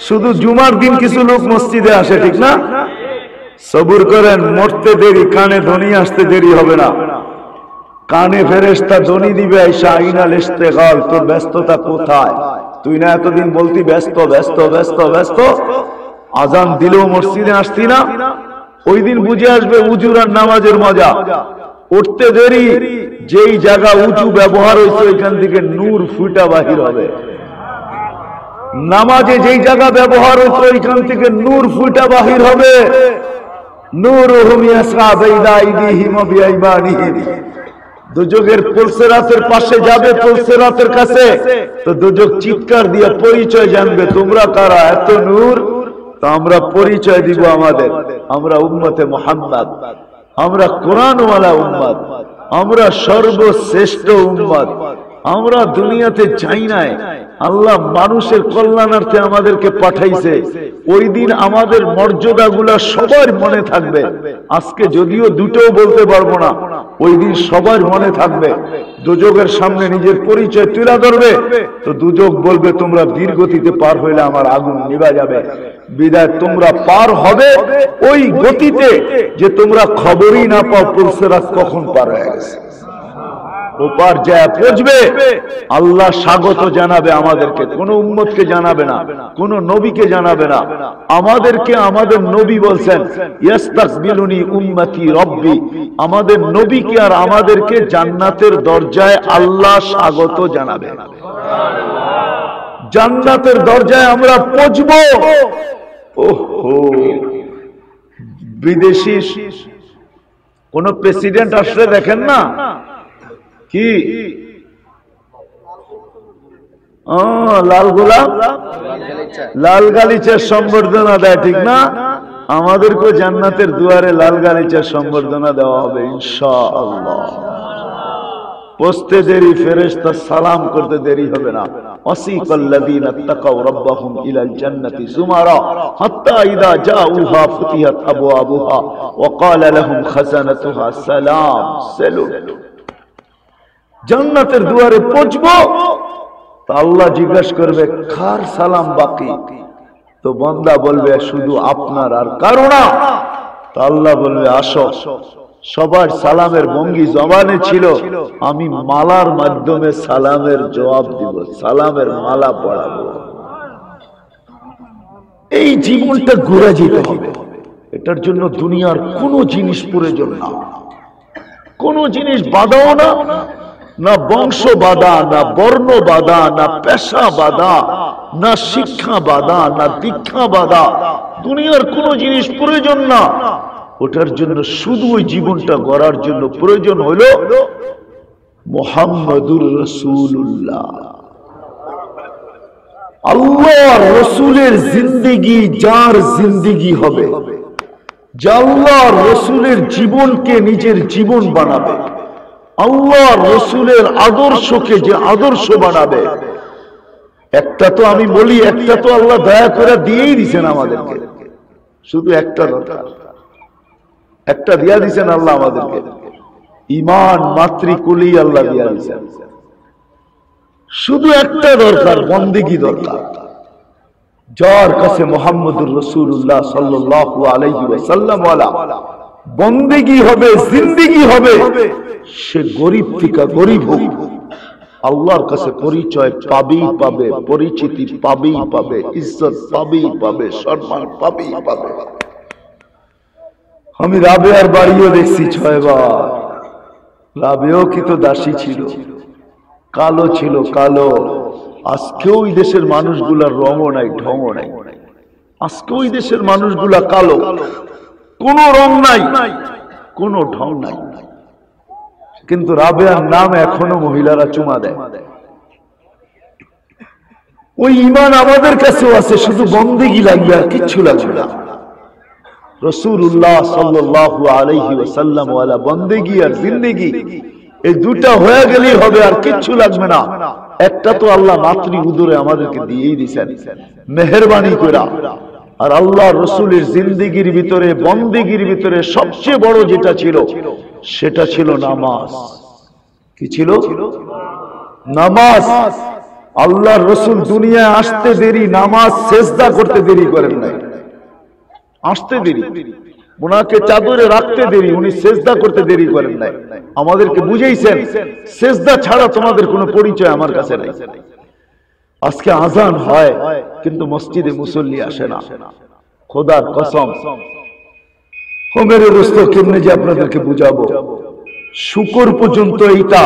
শুধু জুমার দিন কিছু লোক মসজিদে আসে, ঠিক না? সবুর করেন, মরতে দেরি, কানে ধ্বনি আসতে দেরি হবে না। কানে ফেরেশতা ধ্বনি দিবে, আইসা আইনাল ইস্তেগাল, তোর ব্যস্ততা কোথায়? তুই না এতদিন বলতি ব্যস্ত ব্যস্ত ব্যস্ত ব্যস্ত, আজান দিলেও মসজিদে আসতি না। ওই দিন বুঝে আসবে উজুর আর নামাজের মজা। উঠতে দেরি, যেই জায়গা উঁচু ব্যবহার হয়েছে ওইখান থেকে নূর ফুটা বাহির হবে। নামাজে যেই জায়গা ব্যবহার হয়েছে ওইখান থেকে নূর ফুটা বাহির হবে। নূরুহুম ইয়াসআ বাইনা আইদিহিম ওয়া বিআইমানিহিম। দুজকের পুলসিরাতের পাশে যাবে, পুলসিরাতের কাছে, তো দুজক চিৎকার দিয়ে পরিচয় জানবে, তোমরা কারা? এত নূর। তো আমরা পরিচয় দিব আমাদের, আমরা উম্মতে মুহাম্মদ, আমরা কোরআনওয়ালা উম্মত, আমরা সর্বশ্রেষ্ঠ উম্মত। আমরা দুনিয়াতে চাই নাই, আল্লাহ মানুষের কল্যাণার্থে আমাদেরকে পাঠাইছে। ওই দিন আমাদের মর্যাদাগুলা সবার মনে থাকবে। আজকে যদিও দুটোও বলতে পারবো না, ওই দিন সবার মনে থাকবে। দুজকের সামনে নিজের পরিচয় তুলে ধরবে, তো দুজক বলবে তোমরা ধীর গতিতে পার হইলে আমার আগুন নিভা যাবে। বিদায় তোমরা পার হবে ওই গতিতে যে তোমরা খবরই না পাও পুলসিরাত কখন পার হয়ে গেছে। ওপার যায় পৌঁছবে, আল্লাহ স্বাগত জানাবে আমাদেরকে, কোন উম্মতকে জানাবে না, কোন নবীকে জানাবে না। আমাদেরকে আমাদের নবী বলছেন ইস্তাকবিলুনি উম্মতি রব্বি, আমাদের নবীকে আর আমাদেরকে জান্নাতের দরজায় আল্লাহ স্বাগত জানাবে। জান্নাতের দরজায় আমরা পৌঁছবো। ওহো, বিদেশি কোন প্রেসিডেন্ট আসলে দেখেন না কি লাল গোলাপ, লাল গালিচার সম্বর্ধনা দেয়, ঠিক না? আমাদেরকে জান্নাতের দুয়ারে লাল গালিচার সম্বর্ধনা দেওয়া হবে ইনশাআল্লাহ। পৌঁছতে দেরি, ফেরেশতা সালাম করতে দেরি হবে না। ওয়াসিকাল্লাযীনা তাকাউ রাব্বাহুম ইলাল জান্নাতি যুমারা হাত্তা ইযা জাউহা ফুতিহাত আবওয়াবুহা ওয়া ক্বালা লাহুম খাযানাতুহা সালাম। জান্নাতের দুয়ারে পৌঁছবো, তা আল্লাহ জিজ্ঞাসা করবে কার সালাম বাকি? তো বান্দা বলবে শুধু আপনার, আর কারো না। তা আল্লাহ বলবে আসো। সবার সালামের ভঙ্গি জবানে ছিল, আমি মালার মাধ্যমে সালামের জবাব দিব, সালামের মালা পড়াবো। এই জীবনটা ঘুরে যেতে হবে। এটার জন্য দুনিয়ার কোনো জিনিস প্রয়োজন না, কোনো জিনিস বাধাও না, না বংশ বাধা, না বর্ণ বাধা, না পেশা বাধা, না শিক্ষা বাধা, না দীক্ষা বাধা। দুনিয়ার কোনো জিনিস প্রয়োজন না। ওটার জন্য শুধু ওই জীবনটা গড়ার জন্য প্রয়োজন হলো মুহাম্মাদুর রাসূলুল্লাহ। আল্লাহর রাসূলের জিন্দেগি যার জিন্দেগি হবে, যে আল্লাহর রাসূলের জীবনকে নিজের জীবন বানাবে, আল্লাহর রাসূলের আদর্শকে যে আদর্শ বানাবে। একটা তো আমি বলি, একটা তো আল্লাহ দয়া করে দিয়েই দিয়েছেন আমাদেরকে, শুধু একটা দরকার, একটা দিয়া দিয়েছেন আল্লাহ আমাদেরকে, ঈমান মাতৃকুলি আল্লাহ দিয়া দিয়েছেন। শুধু একটা দরকার, বন্দেগী দরকার। যার কাছে মুহাম্মদুর রাসূলুল্লাহ সাল্লাল্লাহু আলাইহি ওয়াসাল্লাম ওয়ালা বন্দেগী হবে, জিন্দেগি হবে, সে গরিব থেকে গরিব হোক, আল্লাহর কাছে পরিচয় পাবেই পাবে, পরিচিতি পাবেই পাবে, ইজ্জত পাবেই পাবে, সম্মান পাবেই পাবে। আমি রাবেয়ার বাড়িও দেখছি 6 বার। রাবেও কি তো দাসী ছিল, কালো ছিল, কালো। আজকেও এই দেশের মানুষগুলার রঙও নাই, ঢঙও নাই। আজকেও এই দেশের মানুষগুলা কালো, কোনো রং নাই, কোনো ঢং নাই। কিন্তু রাবেয়ার নাম এখনো মহিলারা চুমা দেয়। ওই ঈমান আমাদের কাছেও আছে, শুধু বন্দেগী লাগবে, আর কিচ্ছু লাগবে না। রাসূলুল্লাহ সাল্লাল্লাহু আলাইহি ওয়াসাল্লাম ওয়ালা বন্দেগী আর জিন্দেগি, এই দুটা হয়ে গেলেই হবে, আর কিচ্ছু লাগবে না। একটা তো আল্লাহ মাতৃ উদরে আমাদেরকে দিয়েই দিয়েছেন মেহেরবানি করে। আর আল্লাহ রসুলের জিন্দেগির ভিতরে, বন্দেগির ভিতরে সবচেয়ে বড় যেটা ছিল সেটা ছিল নামাজ। কি ছিল? নামাজ। আল্লাহর রসুল দুনিয়ায় আসতে দেরি, নামাজ সেজদা করতে দেরি করেন নাই। আসতে দেরি, ওনাকে চাদরে রাখতে দেরি, উনি সেজদা করতে দেরি করেন নাই। আমাদেরকে বুঝাইছেন সেজদা ছাড়া তোমাদের কোনো পরিচয় আমার কাছে নাই। আজকে আজান হয় কিন্তু মসজিদে মুসল্লি আসে না। খোদার কসম, হোমের রস্ত কেমনে যে আপনাদেরকে বুঝাবো। শুকর পর্যন্ত এইটা,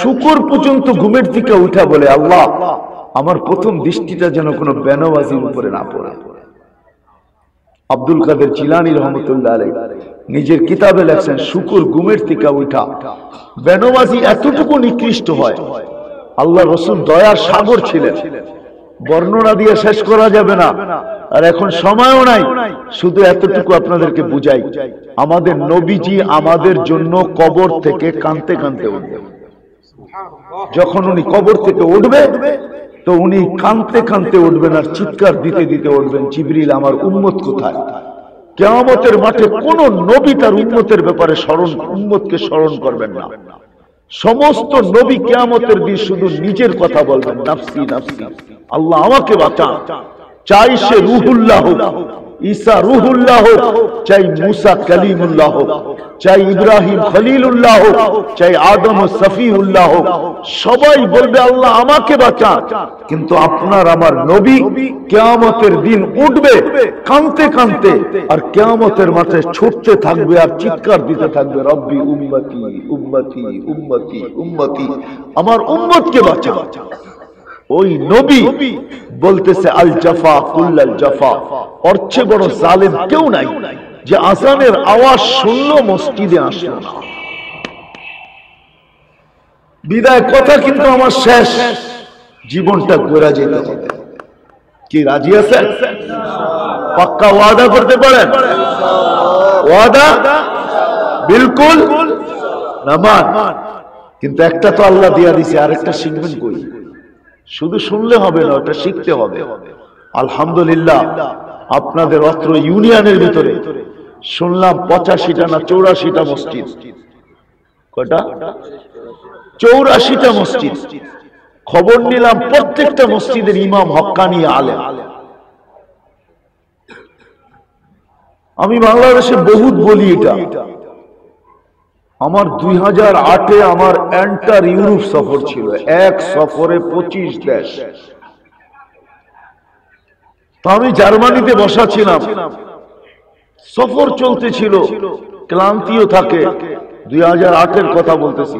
শুকর পর্যন্ত ঘুমের দিকে উঠা বলে, আল্লাহ আমার প্রথম দৃষ্টিটা যেন কোনো বেনওয়াজির উপরে না পড়ে। আব্দুল কাদের জিলানী রহমতুল্লাহ আলাইহি নিজের কিতাবে লেখেন, শুকর ঘুমের থেকে উঠা, বেনওয়াজি এতটুকু নিকৃষ্ট হয়। আল্লাহ রসুল দয়ার সাগর ছিলেন, বর্ণনা দিয়ে শেষ করা যাবে না, আর এখন সময়ও নাই। শুধু এতটুকু আপনাদেরকে বুঝাই, আমাদের নবীজি আমাদের জন্য কবর থেকে কাঁদতে কাঁদতে উঠবে। যখন উনি কবর থেকে উঠবে তো উনি কাঁদতে কাঁদতে উঠবেন, আর চিৎকার দিতে দিতে উঠবেন, জিবরিল আমার উম্মত কোথায়? কিয়ামতের মাঠে কোন নবী তার উম্মতের ব্যাপারে উম্মতকে স্মরণ করবেন না। সমস্ত নবী কিয়ামতের দিন শুধু নিজের কথা বলবেন, নাফসি নাফসি, আল্লাহ আমাকে বাঁচান। চাই সে রুহুল্লাহ হোক, ঈসা রুহুল্লাহ হোক, চাই মুসা কালিমুল্লাহ হোক, চাই ইব্রাহিম খলিলুল্লাহ হোক, চাই আদম সফিউল্লাহ হোক, সবাই বলবে আল্লাহ আমাকে বাঁচান। কিন্তু আপনার আমার নবী কিয়ামতের দিন উঠবে কাঁদতে কাঁদতে, আর কিয়ামতের মাঠে ছুটতে থাকবে আর চিৎকার দিতে থাকবে, রব্বি উম্মতি উম্মতি উম্মতি উম্মতি, আমার উম্মতকে বাঁচা। ওই নবী বলতেছে আল জাফা কুল্লাল জাফা, ওর চেয়ে বড় জালেম কেউ নাই যে আজানের আওয়াজ শুনলো মসজিদে আসলো না। বিদায় কথা কিন্তু আমার শেষ, জীবনটা গোরা যেতে হবে। কি রাজি আছেন? পাক্কা ওয়াদা করতে পারেন? ওয়াদা বিলকুল নামান। কিন্তু একটা তো আল্লাহ দিয়া দিছে, আরেকটা শিখবেন কই? শুধু শুনলে হবে না, ওটা শিখতে হবে। আলহামদুলিল্লাহ আপনাদের অত্র ইউনিয়নের ভিতরে শুনলাম 85টা না 84টা মসজিদ। কয়টা? 84টা মসজিদ। খবর নিলাম প্রত্যেকটা মসজিদের ইমাম হক্কানি আলেম। আমি বাংলাদেশে বহুত বলি এটা, আমার 2008-এ আমার এন্টার ইউরোপ সফর ছিল, এক সফরে 25 দেশ। তো আমি জার্মানিতে বসা ছিলাম, সফর চলতেছিল, ক্লান্তিও থাকে। 2008-এর কথা বলতেছি।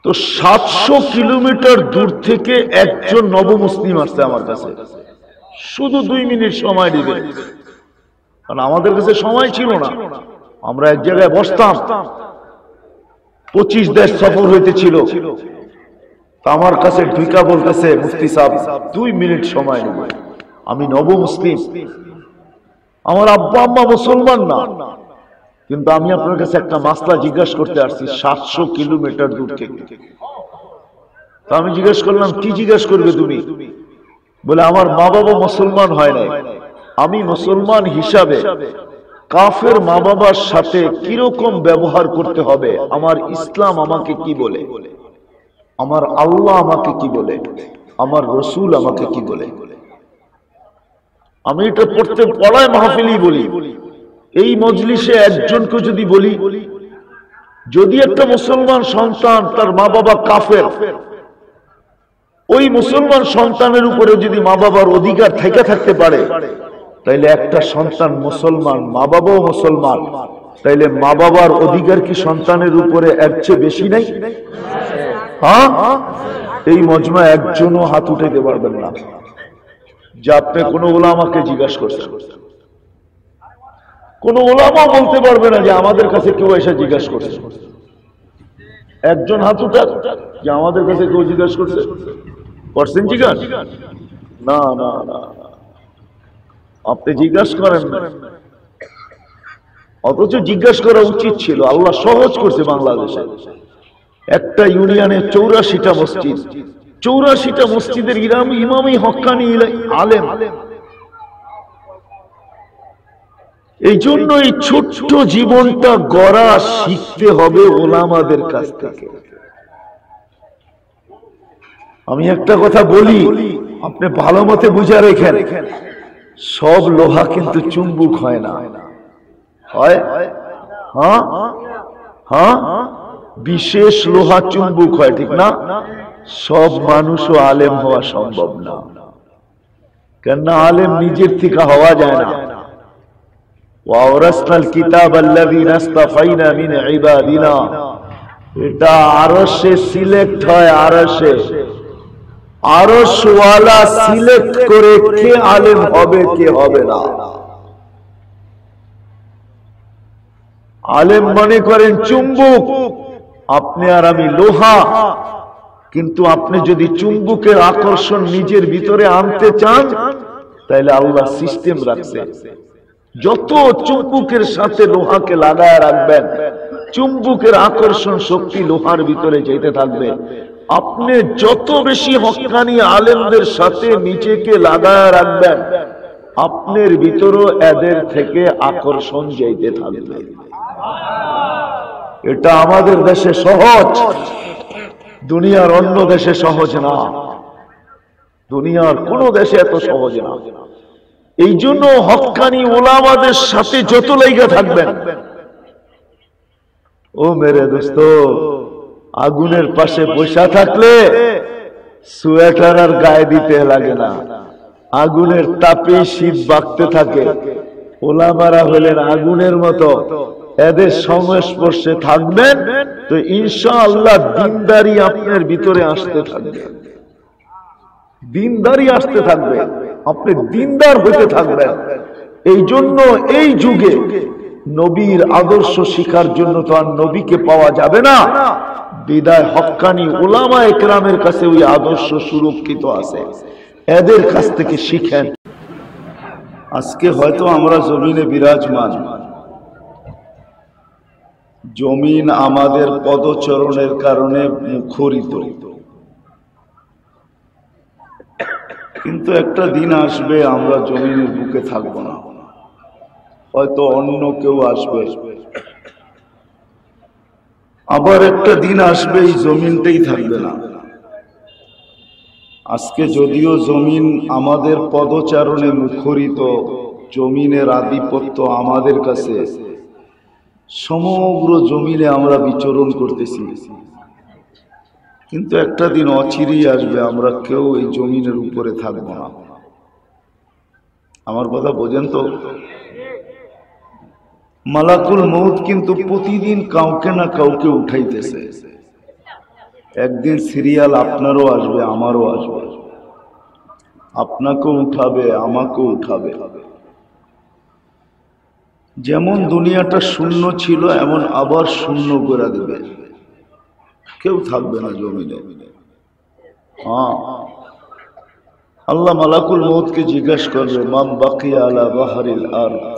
তো 700 কিলোমিটার দূর থেকে একজন নবমুসলিম আসছে আমার কাছে, শুধু 2 মিনিট সময় দিবে, কারণ আমাদের কাছে সময় ছিল না। আমরা এক জায়গায় বসতাম, 25 দেশ সফর হইতেছিল। আমার কাছে ঢুকা বলতেছে, মুফতি সাহেব 2 মিনিট সময় নেব, আমি নবমুসলিম, আমার আব্বা আম্মা মুসলমান না, কিন্তু আমি আপনার কাছে একটা মাসলা জিজ্ঞাসা করতে আসছি 700 কিলোমিটার দূর থেকে। তো আমি জিজ্ঞেস করলাম, কি জিজ্ঞাসা করবে তুমি? বলে আমার মা বাবা মুসলমান হয় নাই, আমি মুসলমান হিসাবে কাফের মা বাবার সাথে কিরকম ব্যবহার করতে হবে, আমার ইসলাম আমাকে কি বলে, আমার আল্লাহ আমাকে কি বলে, আমার রসুল আমাকে কি বলে। আমি এটা পড়ায় মাহফিলই বলি, এই মজলিসে একজনকে যদি বলি, যদি একটা মুসলমান সন্তান তার মা বাবা কাফের, ওই মুসলমান সন্তানের উপরে যদি মা বাবার অধিকার থেকে থাকতে পারে, তাইলে একটা সন্তান মুসলমান, মা বাবাও মুসলমান, তাইলে মা বাবার অধিকার কি সন্তানের উপরে এর চেয়ে বেশি নাই? হ্যাঁ, এই মজমা একজনও হাত উঠাইতে পারবেন না যে আপনি কোন ওলামাকে জিজ্ঞাসা করছেন। কোন ওলামা বলতে পারবে না যে আমাদের কাছে কেউ এসে জিজ্ঞাসা করছে। একজন হাত উঠাক যে আমাদের কাছে কেউ জিজ্ঞাসা করছে, করছেন জিজ্ঞাসা? না না না, আপনি জিজ্ঞাসা করেন না। অথচ জিজ্ঞাসা করা উচিত ছিল। আল্লাহ সহজ করছে বাংলাদেশে। একটা ইউনিয়নে 84টা মসজিদ, 84টা মসজিদের ইমামই হক্কানি আলেম। এই জন্য এই ছোট্ট জীবনটা গড়া শিখতে হবে ওলামাদের কাছ থেকে। আমি একটা কথা বলি, আপনি ভালো মতে বুঝা রেখেন, সব লোহা কিন্তু চুম্বুক হয় না। হয়? হ্যাঁ হ্যাঁ, বিশেষ লোহা চুম্বুক হয়, ঠিক না? সব মানুষও আলেম হওয়া সম্ভব না, কেননা আলেম নিজের থেকে হওয়া যায় না। ওয়াওরাসনাল কিতাব আল্লাযীনা ইসতাফাইনা মিন ইবাদিনা, এটা আরশে সিলেক্ট হয়। আরশওয়ালা সিলেক্ট করে কে আলেম হবে কে হবে না। আলেম মনে করেন চুম্বুক, আপনি আর আমি লোহা। কিন্তু আপনি যদি চুম্বুকের আকর্ষণ নিজের ভিতরে আনতে চান, তাহলে আল্লাহ সিস্টেম রাখছে। যত চুম্বুকের সাথে লোহাকে লাগায় রাখবেন, চুম্বুকের আকর্ষণ শক্তি লোহার ভিতরে যেতে থাকবে। আপনি যত বেশি হক্কানি আলেমদের সাথে নিজেকে লাগায় রাখবেন, আপনার ভিতরও এদের থেকে আকর্ষণ যেতে থাকবে। এটা আমাদের দেশে সহজ, দুনিয়ার অন্য দেশে সহজ না। দুনিয়ার কোন দেশে এত সহজ না। এই জন্য হক্কানি ওলামাদের সাথে যত লাইগা থাকবেন, ও মেরে দোস্ত, আগুনের পাশে বসা থাকলে সোয়েটার আর গায়ে দিতে লাগে না, আগুনের তাপে শীত বাড়তে থাকে। ওলামারা হলেন আগুনের মতো, এদের সংস্পর্শে থাকবেন তো ইনশাআল্লাহ দিনদারি আপনার ভিতরে আসতে থাকবে। দিনদারি আসতে থাকবে, আপনি দিনদার হতে থাকবেন। এই জন্য এই যুগে নবীর আদর্শ শিখার জন্য তো আর নবীকে পাওয়া যাবে না, বিদায় হক্কানি উলামা একরামের কাছে ওই আদর্শ সুরক্ষিত আছে, এদের কাছ থেকে শিখেন। আজকে হয়তো আমরা জমিনে বিরাজমান, জমিন আমাদের পদচরণের কারণে মুখরিত, কিন্তু একটা দিন আসবে আমরা জমিনের বুকে থাকবো না, হয়তো অন্য কেউ আসবে। আবার একটা দিন আসবে এই জমিনটাই থাকবে না। আজকে যদিও জমিন আমাদের পদচারণে মুখরিত, জমিনের আধিপত্য আমাদের কাছে, সমগ্র জমিনে আমরা বিচরণ করতেছি, কিন্তু একটা দিন অচিরেই আসবে আমরা কেউ এই জমিনের উপরে থাকবো না। আমার কথা বোঝেন তো? মালাকুল মউত কিন্তু প্রতিদিন কাউকে না কাউকে উঠাইতেছে। একদিন সিরিয়াল আপনারও আসবে, আমারও আসবে, আপনাকেও উঠাবে, আমাকেও উঠাবে। যেমন দুনিয়াটা শূন্য ছিল এমন আবার শূন্য করে দেবে, কেউ থাকবে না জমিনে। হ্যাঁ, আল্লাহ মালাকুল মউতকে জিজ্ঞাসা করবে, মান বাকিয়া আলা বাহরিল আরদ,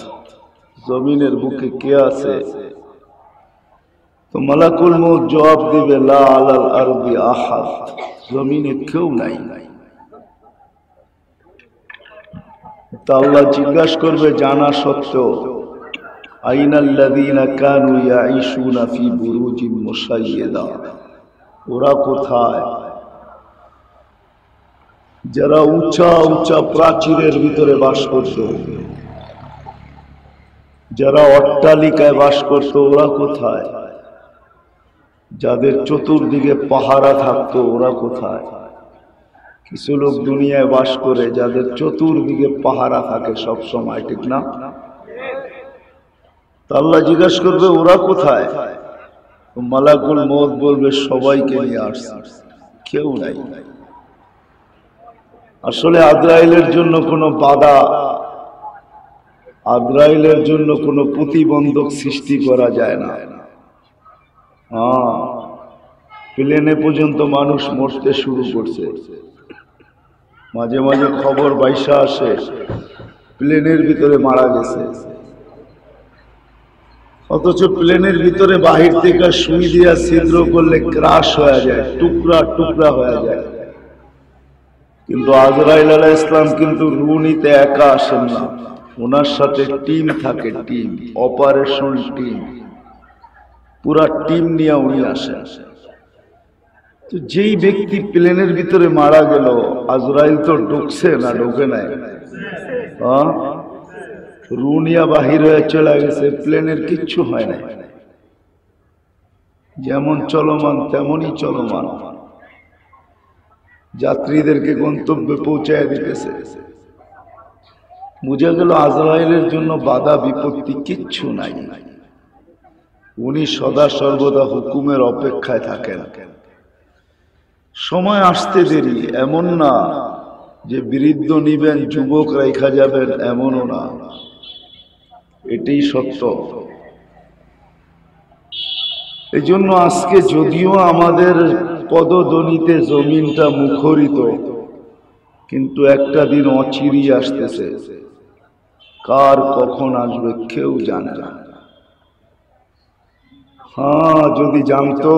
জমিনের বুকে কে আছে? তো মালাকুল মউত জবাব দিবে, লা আলাল আরদি আহাদ, জমিনে কেউ নাই। তা আল্লাহ জিজ্ঞাসা করবে জানা সত্ত্বেও, আইনাল্লাযীনা কানু ইয়াঈশুনা ফি বুরুজিন মুশাইয়্যাদা, ওরা কোথায়? যারা উঁচা উঁচা প্রাচীরের ভিতরে বাস করত, যারা অট্টালিকায় বাস করত, ওরা কোথায়? যাদের চতুর্দিকে পাহারা থাকতো, ওরা কোথায়? কিছু লোক দুনিয়ায় বাস করে যাদের চতুর্দিকে পাহারা থাকে সব সময়, ঠিক না? তো আল্লাহ জিজ্ঞাসা করবে ওরা কোথায়? মালাকুল মউত বলবে সবাইকে নিয়ে আসছে, কেউ নাই। আসলে আজরাইলের জন্য কোনো বাধা, আজরাইলের জন্য কোনো প্রতিবন্ধক সৃষ্টি করা যায় না। হ্যাঁ, প্লেনে পর্যন্ত মানুষ মরতে শুরু করছে। মাঝে মাঝে খবর বাইসা আসে প্লেনের ভিতরে মারা গেছে, অথচ প্লেনের ভিতরে বাহির থেকে সুই দিয়া ছিদ্র করলে ক্রাশ হয়ে যায়, টুকরা টুকরা হয়ে যায়। কিন্তু আজরাইল আলাইহিস সালাম কিন্তু রূহ নিতে একা আসেন না, ওনার সাথে টিম থাকে, টিম, অপারেশন টিম, পুরা টিম নিয়ে উনি আসেন। তো যেই ব্যক্তি প্লেনের ভিতরে মারা গেল, আজরাইল তো ঢুকছে না, ঢোকে নাই, রূহ নিয়ে বাহির হয়ে চলে গেছে, প্লেনের কিচ্ছু হয় নাই, যেমন চলমান তেমনই চলমান, যাত্রীদেরকে গন্তব্যে পৌঁছায় দিতেছে। বুঝা গেল আজরাইলের জন্য বাধা বিপত্তি কিচ্ছু নাই, উনি সদা সর্বদা হুকুমের অপেক্ষায় থাকেন। সময় আসতে দেরি, এমন না যে বৃদ্ধ নিবেন যুবক রেখা যাবেন, এমনও না, এটাই সত্য। এই জন্য আজকে যদিও আমাদের পদধ্বনিতে জমিনটা মুখরিত, কিন্তু একটা দিন অচিরেই আসতেছে, কার কখন আসবে কেউ জানে না। হ্যাঁ, যদি জানতো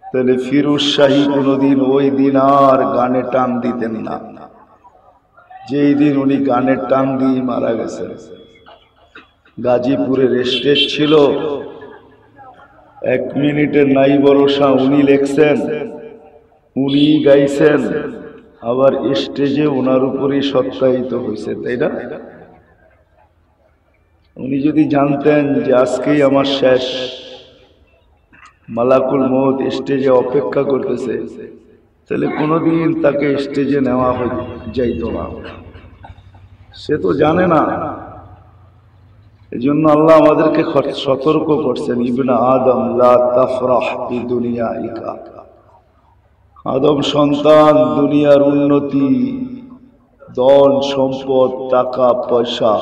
তাহলে ফিরোজ শাহী কোনোদিন ওই দিন আর গানে টান দিতেন না, যেই দিন উনি গানের টান দিয়ে মারা গেছেন। গাজীপুরের স্টেজ ছিল, 1 মিনিটের নাই ভরসা, উনি লেখছেন, উনি গাইছেন, আবার স্টেজে ওনার উপরই সত্যায়িত হয়েছে, তাই না? উনি যদি জানতেন যে আজকেই আমার শেষ, মালাকুল মউত স্টেজে অপেক্ষা করতেছে, তাহলে কোনোদিন তাকে স্টেজে নেওয়া যাইত না। সে তো জানে না। এই জন্য আল্লাহ আমাদেরকে সতর্ক করছেন, ইবনে আদম লা তাফরাহ বিদুনিয়াইকা, আদম সন্তান, দুনিয়ার উন্নতি, ধন সম্পদ, টাকা পয়সা,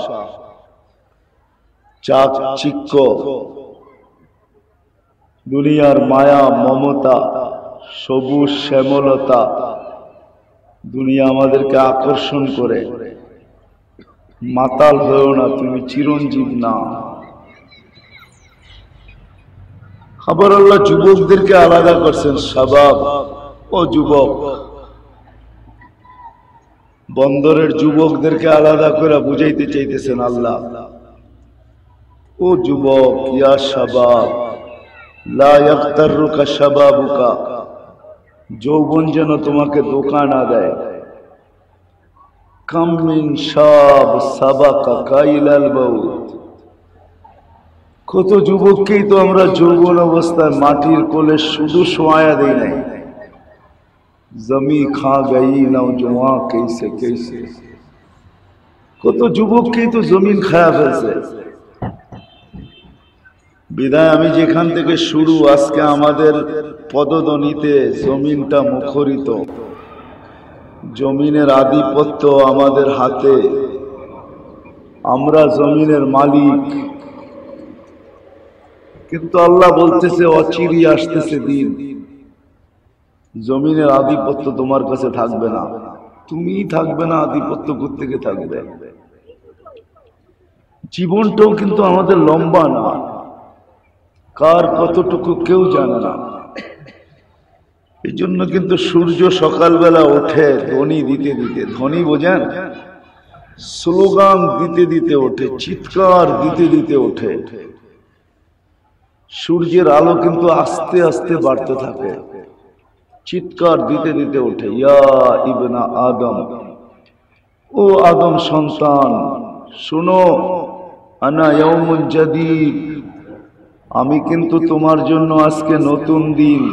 চাকচিক্য, দুনিয়ার মায়া মমতা, সবুজ শ্যামলতা, দুনিয়া আমাদেরকে আকর্ষণ করে। মাতাল হয়েও না, তুমি চিরঞ্জীব না। আবার আল্লাহ যুবকদেরকে আলাদা করছেন, শাবাব, ও যুবক, বন্দরের যুবকদেরকে আলাদা করে বুঝাইতে চাইতেছেন আল্লাহ, ও যুবক, ইয়া শাবাব লা ইয়াগতাররুকা শাবাবুকা, যৌবন যেন তোমাকে ধোঁকা না দেয়। কাম মিন শাব সাবাকা ইলাল মাউত, কত যুবককেই তো আমরা যৌবন অবস্থায় মাটির কোলে শুধু শোয়া দেই নাই, জমি খা গই নওজওয়ান कैसे कैसे, কত যুবককেই তো জমিন খায়া ফেলছে। বিদায় আমি যেখান থেকে শুরু, আজকে আমাদের পদধ্বনিতে জমিনটা মুখরিত, জমিনের আধিপত্য আমাদের হাতে, আমরা জমিনের মালিক। কিন্তু আল্লাহ বলতেছে অচিরেই আসতেছে দিন, জমিনের আধিপত্য তোমার কাছে থাকবে না, তুমিই থাকবে না, আধিপত্য কোত্থেকে থাকবে? জীবনটাও কিন্তু আমাদের লম্বা না, কার কতটুকু কেউ জানে না। এই জন্য কিন্তু সূর্য সকালবেলা ওঠে ধ্বনি দিতে দিতে, ধ্বনি বোঝেন, স্লোগান দিতে দিতে ওঠে, চিৎকার দিতে দিতে ওঠে। সূর্যের আলো কিন্তু আস্তে আস্তে বাড়তে থাকে, চিৎকার দিতে দিতে ওঠে, ইয়া ইবনা আদম, ও আদম সন্তান, শুনো, আনা ইয়াউমুন জাদীদ, আমি কিন্তু তোমার জন্য আজকে নতুন দিন।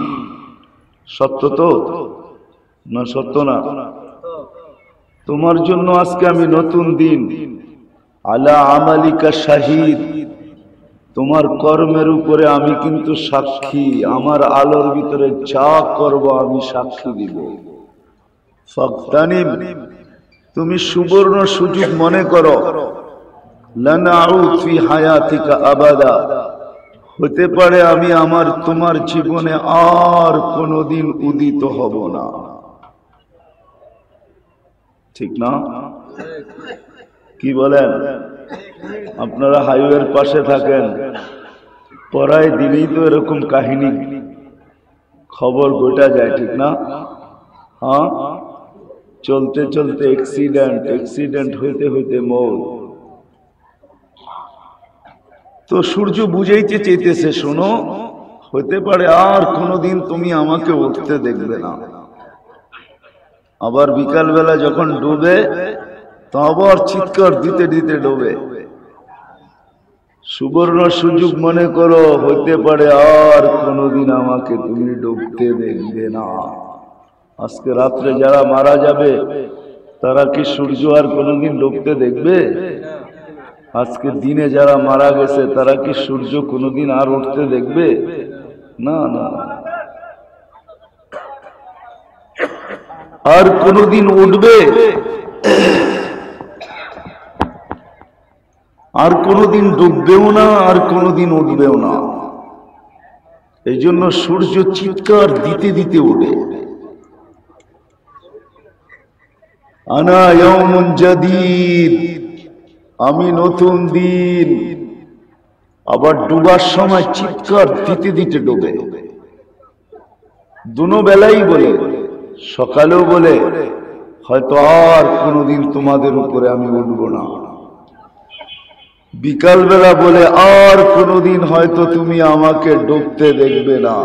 সত্য তো? না সত্য না? তোমার জন্য আজকে আমি নতুন দিন, আলা আমালিকা শাহিদ, তোমার কর্মের উপরে আমি কিন্তু সাক্ষী। আমার আলোর ভিতরে যা করব আমি সাক্ষী দিব। ফাগতানিম, তুমি সুবর্ণ সুযোগ মনে করো। লানাউদ ফি হায়াতিকা আবাদা, হতে পারে আমি তোমার জীবনে আর কোনোদিন উদিত হব না। ঠিক না? কি বলেন? আপনারা হাইওয়ের পাশে থাকেন, পড়ায় দিলেই তো এরকম কাহিনী খবর গোটা যায়, ঠিক না? হ্যাঁ, চলতে চলতে অ্যাক্সিডেন্ট হইতে হইতে মৌত। তো সূর্য বুঝাইতে চাইতেছে, শোনো, হতে পারে আর কোনোদিন তুমি আমাকে উঠতে দেখবে না। আবার বিকালবেলা যখন ডুবে, তো আবার চিৎকার দিতে দিতে ডুবে। সুবর্ণ সুযোগ মনে করো, হতে পারে আর কোনোদিন আমাকে তুমি ডুবতে দেখবে না। আজকে রাত্রে যারা মারা যাবে, তারা কি সূর্য আর কোনোদিন ডুবতে দেখবে? আজকে দিনে যারা মারা গেছে, তারা কি সূর্য কোনোদিন আর উঠতে দেখবে? না না। আর কোনোদিন উঠবে? আর কোনোদিন ডুববেও না, আর কোনোদিন উঠবেও না। এই জন্য সূর্য চিৎকার দিতে দিতে উঠে। আনা ইয়াউমুন জাদীদ, আমি নতুন দিন। আবার ডুবার সময় চিৎকার দিতে দিতে ডুবে। দুনো বেলাই বলে, সকালেও বলে হয়তো আর কোনোদিন তোমাদের উপরে আমি উঠব না। বিকালবেলা বলে আর কোনোদিন হয়তো তুমি আমাকে ডুবতে দেখবে না।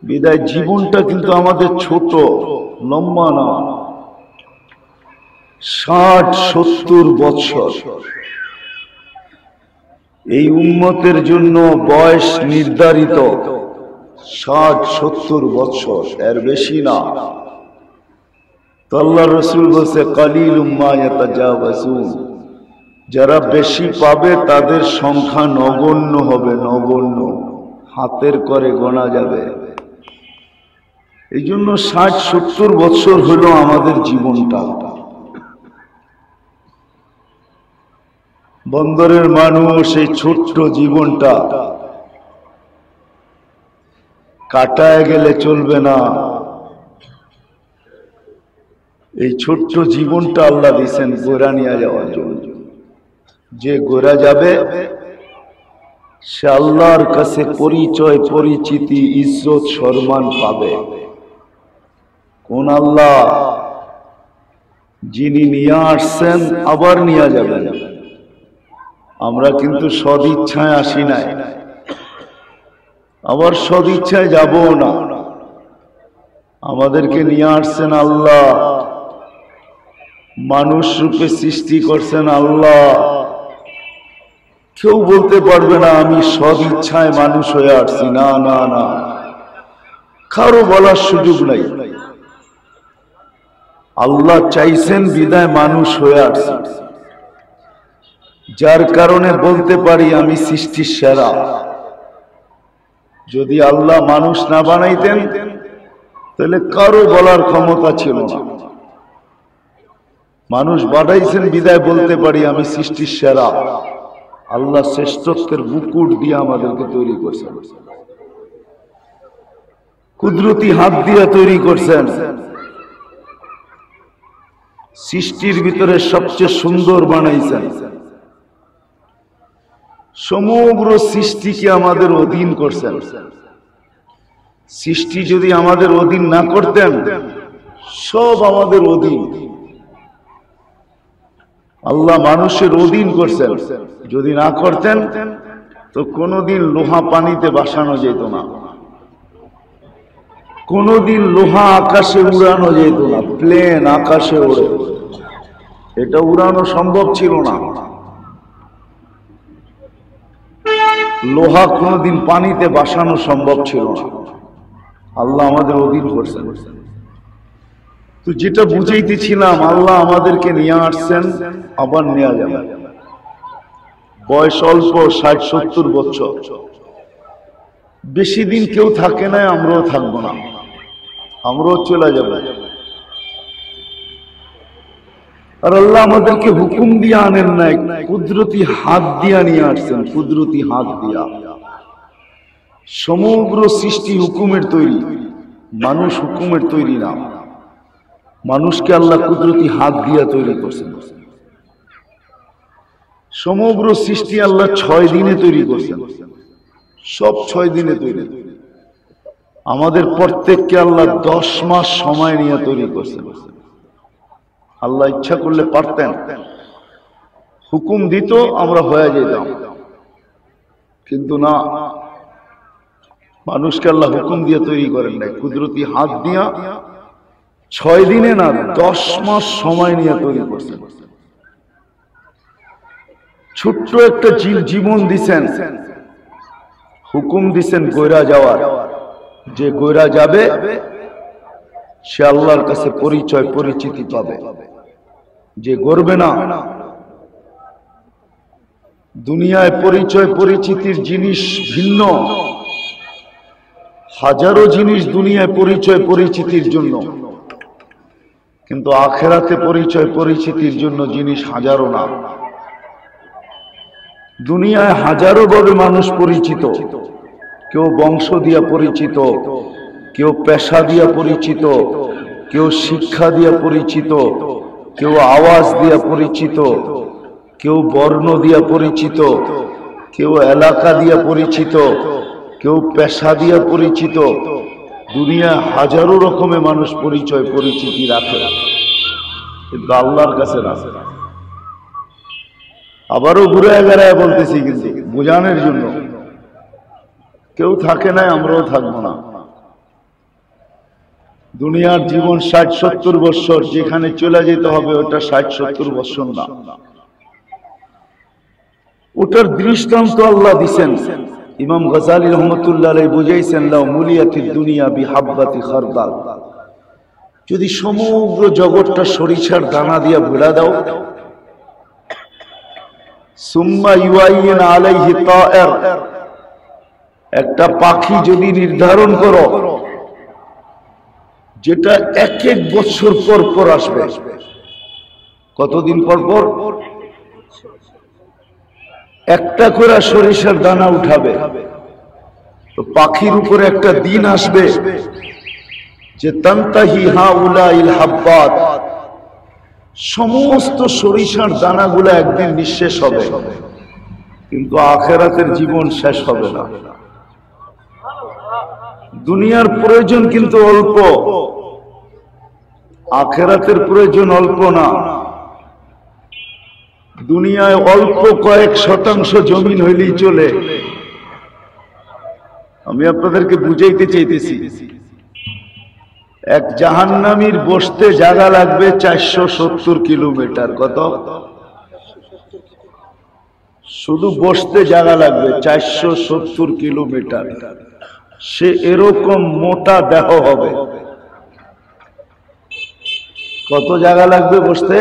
বিদায় জীবনটা কিন্তু আমাদের ছোট, লম্বা না। 60-70 বছর। এই উম্মতের জন্য বয়স নির্ধারিত 60-70 বছর, এর বেশি না। তো আল্লাহ রাসূল বলেছে, কালিলুম মা ইয়াতাজাওয়াজুন, যারা বেশি পাবে তাদের সংখ্যা নগণ্য হবে, নগণ্য, হাতের করে গোনা যাবে। এই জন্য 60-70 বছর হলো আমাদের জীবনটা। বন্দরের মানুষ এই ছোট্ট জীবনটা কাটায় গেলে চলবে না। এই ছোট্ট জীবনটা আল্লাহ দিয়েছেন গোরা নিয়ে যাওয়ার জন্য। যে গোরা যাবে সে আল্লাহর কাছে পরিচয়, পরিচিতি, ইজ্জত, সম্মান পাবে। কোন আল্লাহ? যিনি নিয়ে আসছেন আবার নিয়ে যাবেন। আমরা কিন্তু সদিচ্ছায় আসি নাই, আবার সদিচ্ছায় যাব না। আমাদেরকে নিয়ে আসছেন আল্লাহ, মানুষ রূপে সৃষ্টি করছেন আল্লাহ। কেউ বলতে পারবে না আমি সদিচ্ছায় মানুষ হয়ে আসছি। না না না, কারো বলার সুযোগ নাই। আল্লাহ চাইছেন বিদায় মানুষ হয়ে আসছি, যার কারণে বলতে পারি আমি সৃষ্টির সেরা। যদি আল্লাহ মানুষ না বানাইতেন তাহলে কারো বলার ক্ষমতা ছিল না। মানুষ বানাইছেন বিদায় বলতে পারি আমি সৃষ্টির সেরা। আল্লাহ শ্রেষ্ঠত্বের মুকুট দিয়ে আমাদেরকে তৈরি করছেন, কুদরতি হাত দিয়ে তৈরি করছেন। সৃষ্টির ভিতরে সবচেয়ে সুন্দর বানাইছেন। সমগ্র সৃষ্টিকে আমাদের অধীন করছেন। সৃষ্টি যদি আমাদের অধীন না করতেন, সব আমাদের অধীন। আল্লাহ মানুষের অধীন করছেন, যদি না করতেন তো কোনোদিন লোহা পানিতে ভাসানো যেত না, কোনোদিন লোহা আকাশে উড়ানো যেত না। প্লেন আকাশে ওড়ে, এটা উড়ানো সম্ভব ছিল না। লোহা কোনোদিন পানিতে ভাসানো সম্ভব ছিল না। আল্লাহ আমাদের অধীন করছেন। তো যেটা বুঝাইতেছিলাম, আল্লাহ আমাদেরকে নিয়ে আসছেন, আবার নেওয়া যাবে। বয়স অল্প, 60-70 বছর, বেশি দিন কেউ থাকে না, আমরাও থাকবো না, আমরাও চলে যাব। আর আল্লাহ আমাদেরকে হুকুম দিয়ে আনেন নাই, কুদরতি হাত দিয়া নিয়ে আসছেন, কুদরতি হাত দিয়া। সমগ্র সৃষ্টি হুকুমের তৈরি, মানুষ হুকুমের তৈরি না। মানুষকে আল্লাহ কুদরতি হাত দিয়া তৈরি করছেন। সমগ্র সৃষ্টি আল্লাহ 6 দিনে তৈরি করছেন, সব 6 দিনে তৈরি। আমাদের প্রত্যেককে আল্লাহ 10 মাস সময় নিয়ে তৈরি করছেন। আল্লাহ ইচ্ছা করলে পারতেন, হুকুম দিত, আমরা হয়ে যেতাম, কিন্তু না, মানুষকে আল্লাহ হুকুম দিয়ে তৈরি করেন নাই, কুদরতি হাত দিয়া 6 দিনে না, 10 মাস সময় নিয়ে তৈরি করছেন। ছোট্ট একটা জীবন দিছেন, হুকুম দিছেন গয়রা যাওয়ার। যে গয়রা যাবে সে আল্লাহর কাছে পরিচয় পরিচিতি পাবে, যে গড়বে না। দুনিয়ায় পরিচয় পরিচিতির জিনিস ভিন্ন, হাজারো জিনিস দুনিয়ায় পরিচয় পরিচিতির জন্য, কিন্তু আখেরাতে পরিচয় পরিচিতির জন্য জিনিস হাজারো না। দুনিয়ায় হাজারো ভাবে মানুষ পরিচিত, কেউ বংশ দিয়া পরিচিত, কেউ পেশা দিয়া পরিচিত, কেউ শিক্ষা দিয়া পরিচিত, কেউ আওয়াজ দিয়া পরিচিত, কেউ বর্ণ দিয়া পরিচিত, কেউ এলাকা দিয়া পরিচিত, কেউ পেশা দিয়া পরিচিত। দুনিয়ায় হাজারো রকমে মানুষ পরিচয় পরিচিতি রাখে, কিন্তু আল্লাহর কাছে রাখে। আবারও ঘুরে এগারায় বলতেছি, কিন্তু বোঝানোর জন্য, কেউ থাকে নাই, আমরাও থাকবো না। দুনিয়ার জীবন 60-70 বছর, যেখানে চলে যেতে হবে ওটা 60-70 বছর না, ওটার দৃষ্টান্ত আল্লাহ দিছেন। ইমাম গজালি রহমতুল্লাহ আলাইহি বুঝাইছেন, লাউ মুলিয়াতিদ দুনিয়া বিহাব্বাতি খারদাল, যদি সমগ্র জগৎটা সরিষার দানা দিয়া ভরা দাও, সুম্মা ইউআইন আলাইহি তায়ের, একটা পাখি যদি নির্ধারণ করো, যেটা 1-1 বছর পর পর আসবে। কতদিন পর পর? একটা করে সরিষার দানা উঠাবে। তো পাখির উপরে একটা দিন আসবে যে তান্তাহি হাউলাইল হাব্বাত, সমস্ত সরিষার দানাগুলো একদিন নিঃশেষ হবে, কিন্তু আখেরাতের জীবন শেষ হবে না। দুনিয়ার প্রয়োজন কিন্তু অল্প, আখেরাতের প্রয়োজন অল্প না। দুনিয়ায় অল্প কয়েক শতাংশ জমিন হইলেই চলে। আমি আপনাদেরকে বুঝাইতে চাইতেছি, এক জাহান্নামীর বসতে জায়গা লাগবে 470 কিলোমিটার। কত? শুধু বসতে জায়গা লাগবে 470 কিলোমিটার। সে এরকম মোটা দেহ হবে। কত জায়গা লাগবে বসতে?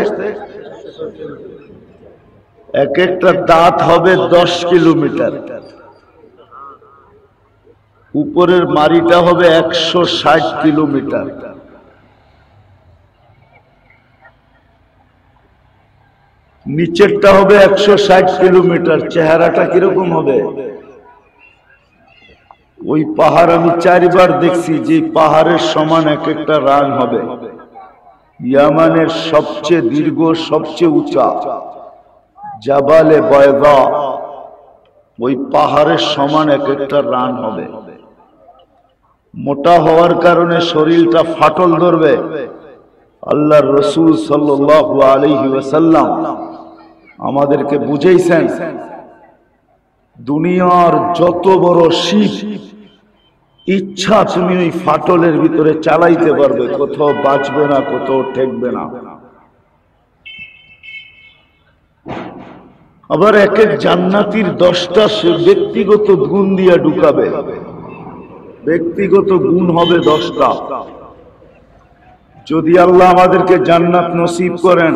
এক একটা দাঁত হবে 10 কিলোমিটার, উপরের মারিটা হবে 160 কিলোমিটার। নিচেরটা হবে 160 কিলোমিটার। চেহারাটা কিরকম হবে? ওই পাহাড় আমি 4 বার দেখছি, যে পাহাড়ের সমান এক একটা রান হবে। ইয়ামানের সবচেয়ে দীর্ঘ, সবচেয়ে উঁচা জাবালে বয়দা, ওই পাহাড়ের সমান এক একটা রান হবে। মোটা হওয়ার কারণে শরীরটা ফাটল ধরবে। আল্লাহর রাসূল সাল্লাল্লাহু আলাইহি ওয়াসাল্লাম আমাদেরকে বুঝাইছেন, দুনিয়ার যত বড় শিপ ইচ্ছা তুমি ওই ফাটলের ভিতরে চালাইতে পারবে, কোথাও বাঁচবে না, কোথাও ঠেকবে না। আবার এক এক জান্নাতীর 10টা সে ব্যক্তিগত গুণ দিয়া ঢুকাবে। ব্যক্তিগত গুণ হবে 10টা। যদি আল্লাহ আমাদেরকে জান্নাত নসিব করেন,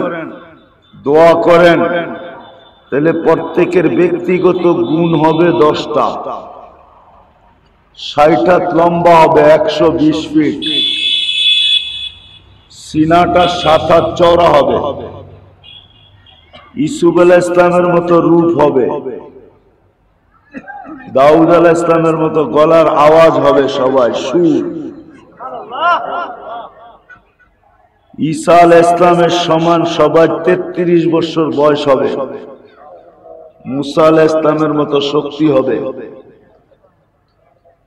দোয়া করেন, তাহলে প্রত্যেকের ব্যক্তিগত গুণ হবে 10টা। 60 হাত লম্বা হবে, 120 ফিট। সিনাটা 7 হাত চওড়া হবে। ইসুফ আলাইহিস ইসলামের মতো রূপ হবে। দাউদ আলাইহিস ইসলামের মতো গলার আওয়াজ হবে, সবাই সুর। ঈসা আলাইহিস ইসলামের সমান সবার 33 বছর বয়স হবে। মুসা আলাইহিস ইসলামের মতো শক্তি হবে।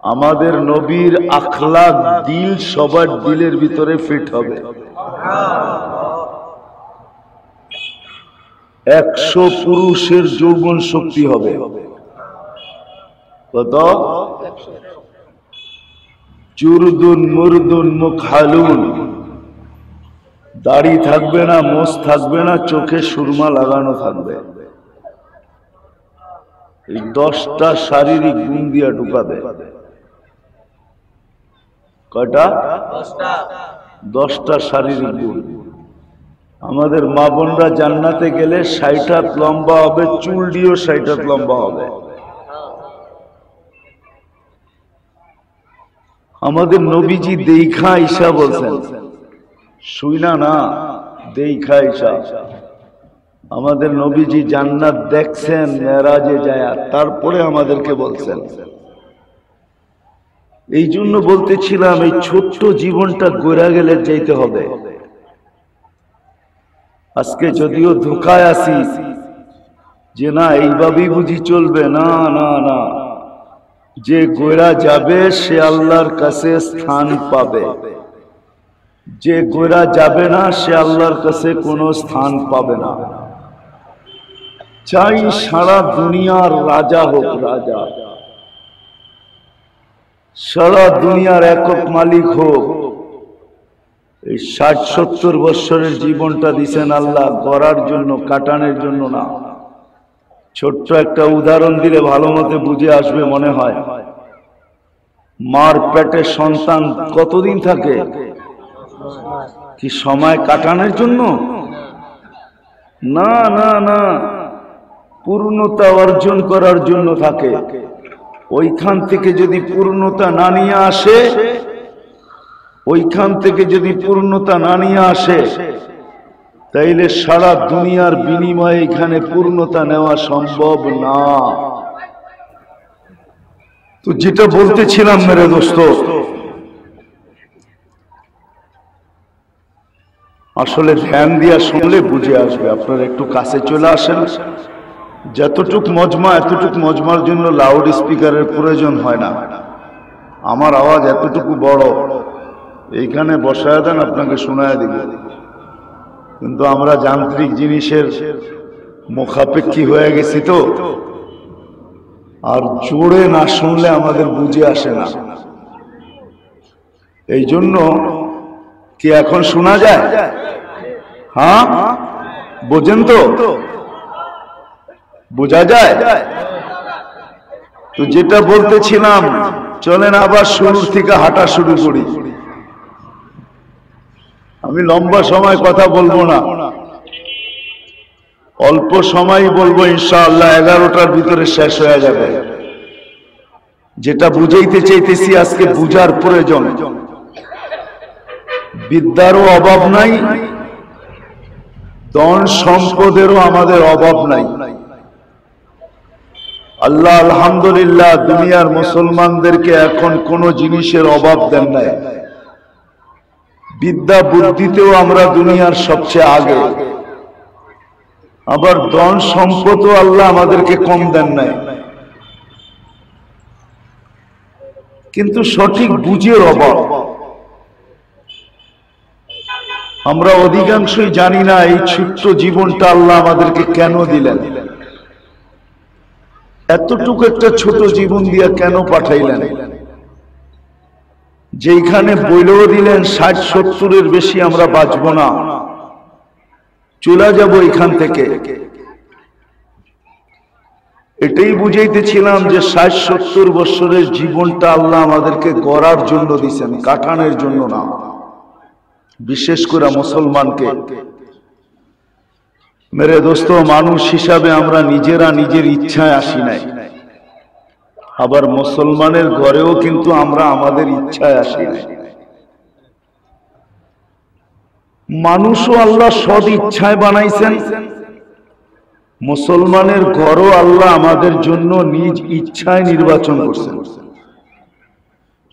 আমাদের নবীর আখলাক, দিল সবার দিলের ভিতরে ফিট হবে। 100 পুরুষের যৌবন শক্তি হবে। কত? জুরদুন মুরদুন মুখালুন, দাড়ি থাকবে না, মোছ থাকবে না, চোখে সুরমা লাগানো থাকবে। এই 10টা শারীরিক গুণ দিয়া ঢুকাবে। কয়টা? 10টা শারীরিক গুণ। আমাদের মা বোনরা জান্নাতে গেলে 60 হাত লম্বা হবে, চুল দিয়েও 60 হাত লম্বা হবে। আমাদের নবীজি দেখা ঈশা বলছেন, শুইনা না, দেখা ঈশা। আমাদের নবীজি জান্নাত দেখছেন মেরাজে যায়, তারপরে আমাদেরকে বলছেন। এই জন্য বলতেছিলাম, এই ছোট্ট জীবনটা গড়া গেলে যাইতে হবে। আজকে যদিও ধোকায় আছি যে না এইভাবেই বুঝি চলবে, না না না, যে গড়া যাবে সে আল্লাহর কাছে স্থান পাবে, যে গড়া যাবে না সে আল্লাহর কাছে কোনো স্থান পাবে না। চাই সারা দুনিয়ার রাজা হোক, রাজা, সারা দুনিয়ার একক মালিক হোক। এই 60-70 বছরের জীবনটা দিছেন আল্লাহ গড়ার জন্য, কাটানোর জন্য না। ছোট্ট একটা উদাহরণ দিলে ভালো মতো বুঝে আসবে মনে হয়। মার পেটে সন্তান কতদিন থাকে? কি সময় কাটানোর জন্য? না না না, পূর্ণতা অর্জন করার জন্য থাকে। ওইখান থেকে যদি পূর্ণতা না নিয়ে আসে, ওইখান থেকে যদি পূর্ণতা না নিয়ে আসে, তাইলে সারা দুনিয়ার বিনিময়ে এখানে পূর্ণতা নেওয়া সম্ভব না। তো যেটা বলতেছিলাম মেরে দোস্ত, আসলে ধ্যান দিয়া শুনলে বুঝে আসবে। আপনারা একটু কাছে চলে আসেন। যতটুক মজমা, এতটুক মজমার জন্য লাউড স্পিকারের প্রয়োজন হয় না। আমার আওয়াজ এতটুকু বড়, এইখানে বসায় দেন, আপনাকে শোনায় দিব। কিন্তু আমরা যান্ত্রিক জিনিসের মুখাপেক্ষী হয়ে গেছি তো, আর জোরে না শুনলে আমাদের বুঝে আসে না। এই জন্য কি এখন শোনা যায়? হ্যাঁ, বোঝেন তো? বোঝা যায় তো? যেটা বলতেছিলাম, চলেন আবার শুরু থেকে হাঁটা শুরু করি। আমি লম্বা সময় কথা বলবো না, অল্প সময় বলবো ইনশাআল্লাহ। 11টার ভিতরে শেষ হয়ে যাবে। যেটা বুঝাইতে চাইতেছি, আজকে বুঝার প্রয়োজন। বিদ্যারও অভাব নাই, ধন সম্পদেরও আমাদের অভাব নাই। আল্লাহ আলহামদুলিল্লাহ দুনিয়ার মুসলমানদেরকে এখন কোনো জিনিসের অভাব দেন নাই। বিদ্যা বুদ্ধিতেও আমরা দুনিয়ার সবচেয়ে আগে। আবার ধন সম্পদও আল্লাহ আমাদেরকে কম দেন নাই। কিন্তু সঠিক বুঝের অভাব। আমরা অধিকাংশই জানি না এই ছোট্ট জীবনটা আল্লাহ আমাদেরকে কেন দিলেন, এতটুকু একটা ছোট জীবন দিয়া কেন পাঠাইলেন, যেখানে বইলেও দিলেন 60-70-এর বেশি আমরা বাঁচব না, চলে যাব এখান থেকে। এটাই বুঝাইতেছিলাম যে 60-70 বছরের জীবনটা আল্লাহ আমাদেরকে গড়ার জন্য দিছেন, কাটানোর জন্য না। বিশেষ করে মুসলমানকে। মেরে দোস্ত, মানুষ হিসাবে আমরা নিজেরা নিজের ইচ্ছায় আসি নাই, আবার মুসলমানের ঘরেও কিন্তু আমরা আমাদের ইচ্ছায় আসি নাই। মানুষও আল্লাহ সদ ইচ্ছায় বানাইছেন, মুসলমানের ঘরও আল্লাহ আমাদের জন্য নিজ ইচ্ছায় নির্বাচন করছেন।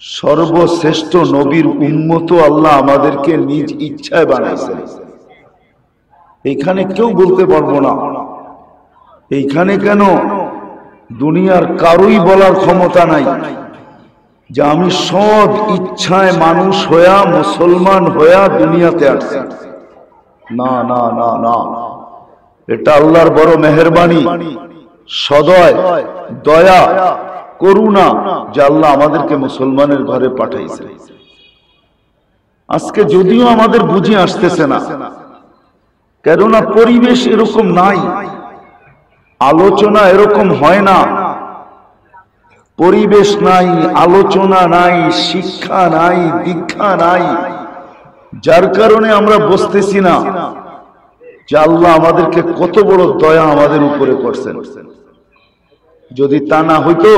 সর্বশ্রেষ্ঠ নবীর উম্মত আল্লাহ আমাদেরকে নিজ ইচ্ছায় বানাইছেন। এইখানে কেউ বলতে পারবো না, এইখানে কেন দুনিয়ার কারোই বলার ক্ষমতা নাই যে আমি সব ইচ্ছায় মানুষ হইয়া মুসলমান হইয়া দুনিয়াতে আসছি। না না না না, এটা আল্লাহর বড় মেহেরবানি, সদয়, দয়া, করুণা যে আল্লাহ আমাদেরকে মুসলমানের ঘরে পাঠাইছে। আজকে যদিও আমাদের বুঝে আসতেছে না, কেননা পরিবেশ এরকম নাই, আলোচনা এরকম হয় না, পরিবেশ নাই, আলোচনা নাই, শিক্ষা নাই, দীক্ষা নাই, যার কারণে আমরা বুঝতেছি না যে আল্লাহ আমাদেরকে কত বড় দয়া আমাদের উপরে করছেন। যদি তা না হইতো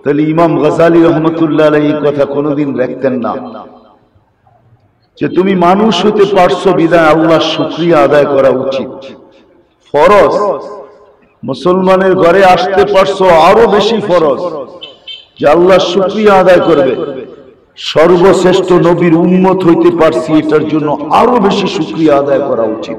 তাহলে ইমাম গজালি রহমতুল্লাহ আলাইহি এই কথা কোনোদিন লিখতেন না যে তুমি মানুষ হতে পারছো বিদায় আল্লাহর শুকরিয়া আদায় করা উচিত, ফরজ। মুসলমানের ঘরে আসতে পারছো, আরো বেশি ফরজ যে আল্লাহর শুকরিয়া আদায় করবে। সর্বশ্রেষ্ঠ নবীর উম্মত হইতে পারছি, এটার জন্য আরো বেশি শুকরিয়া আদায় করা উচিত।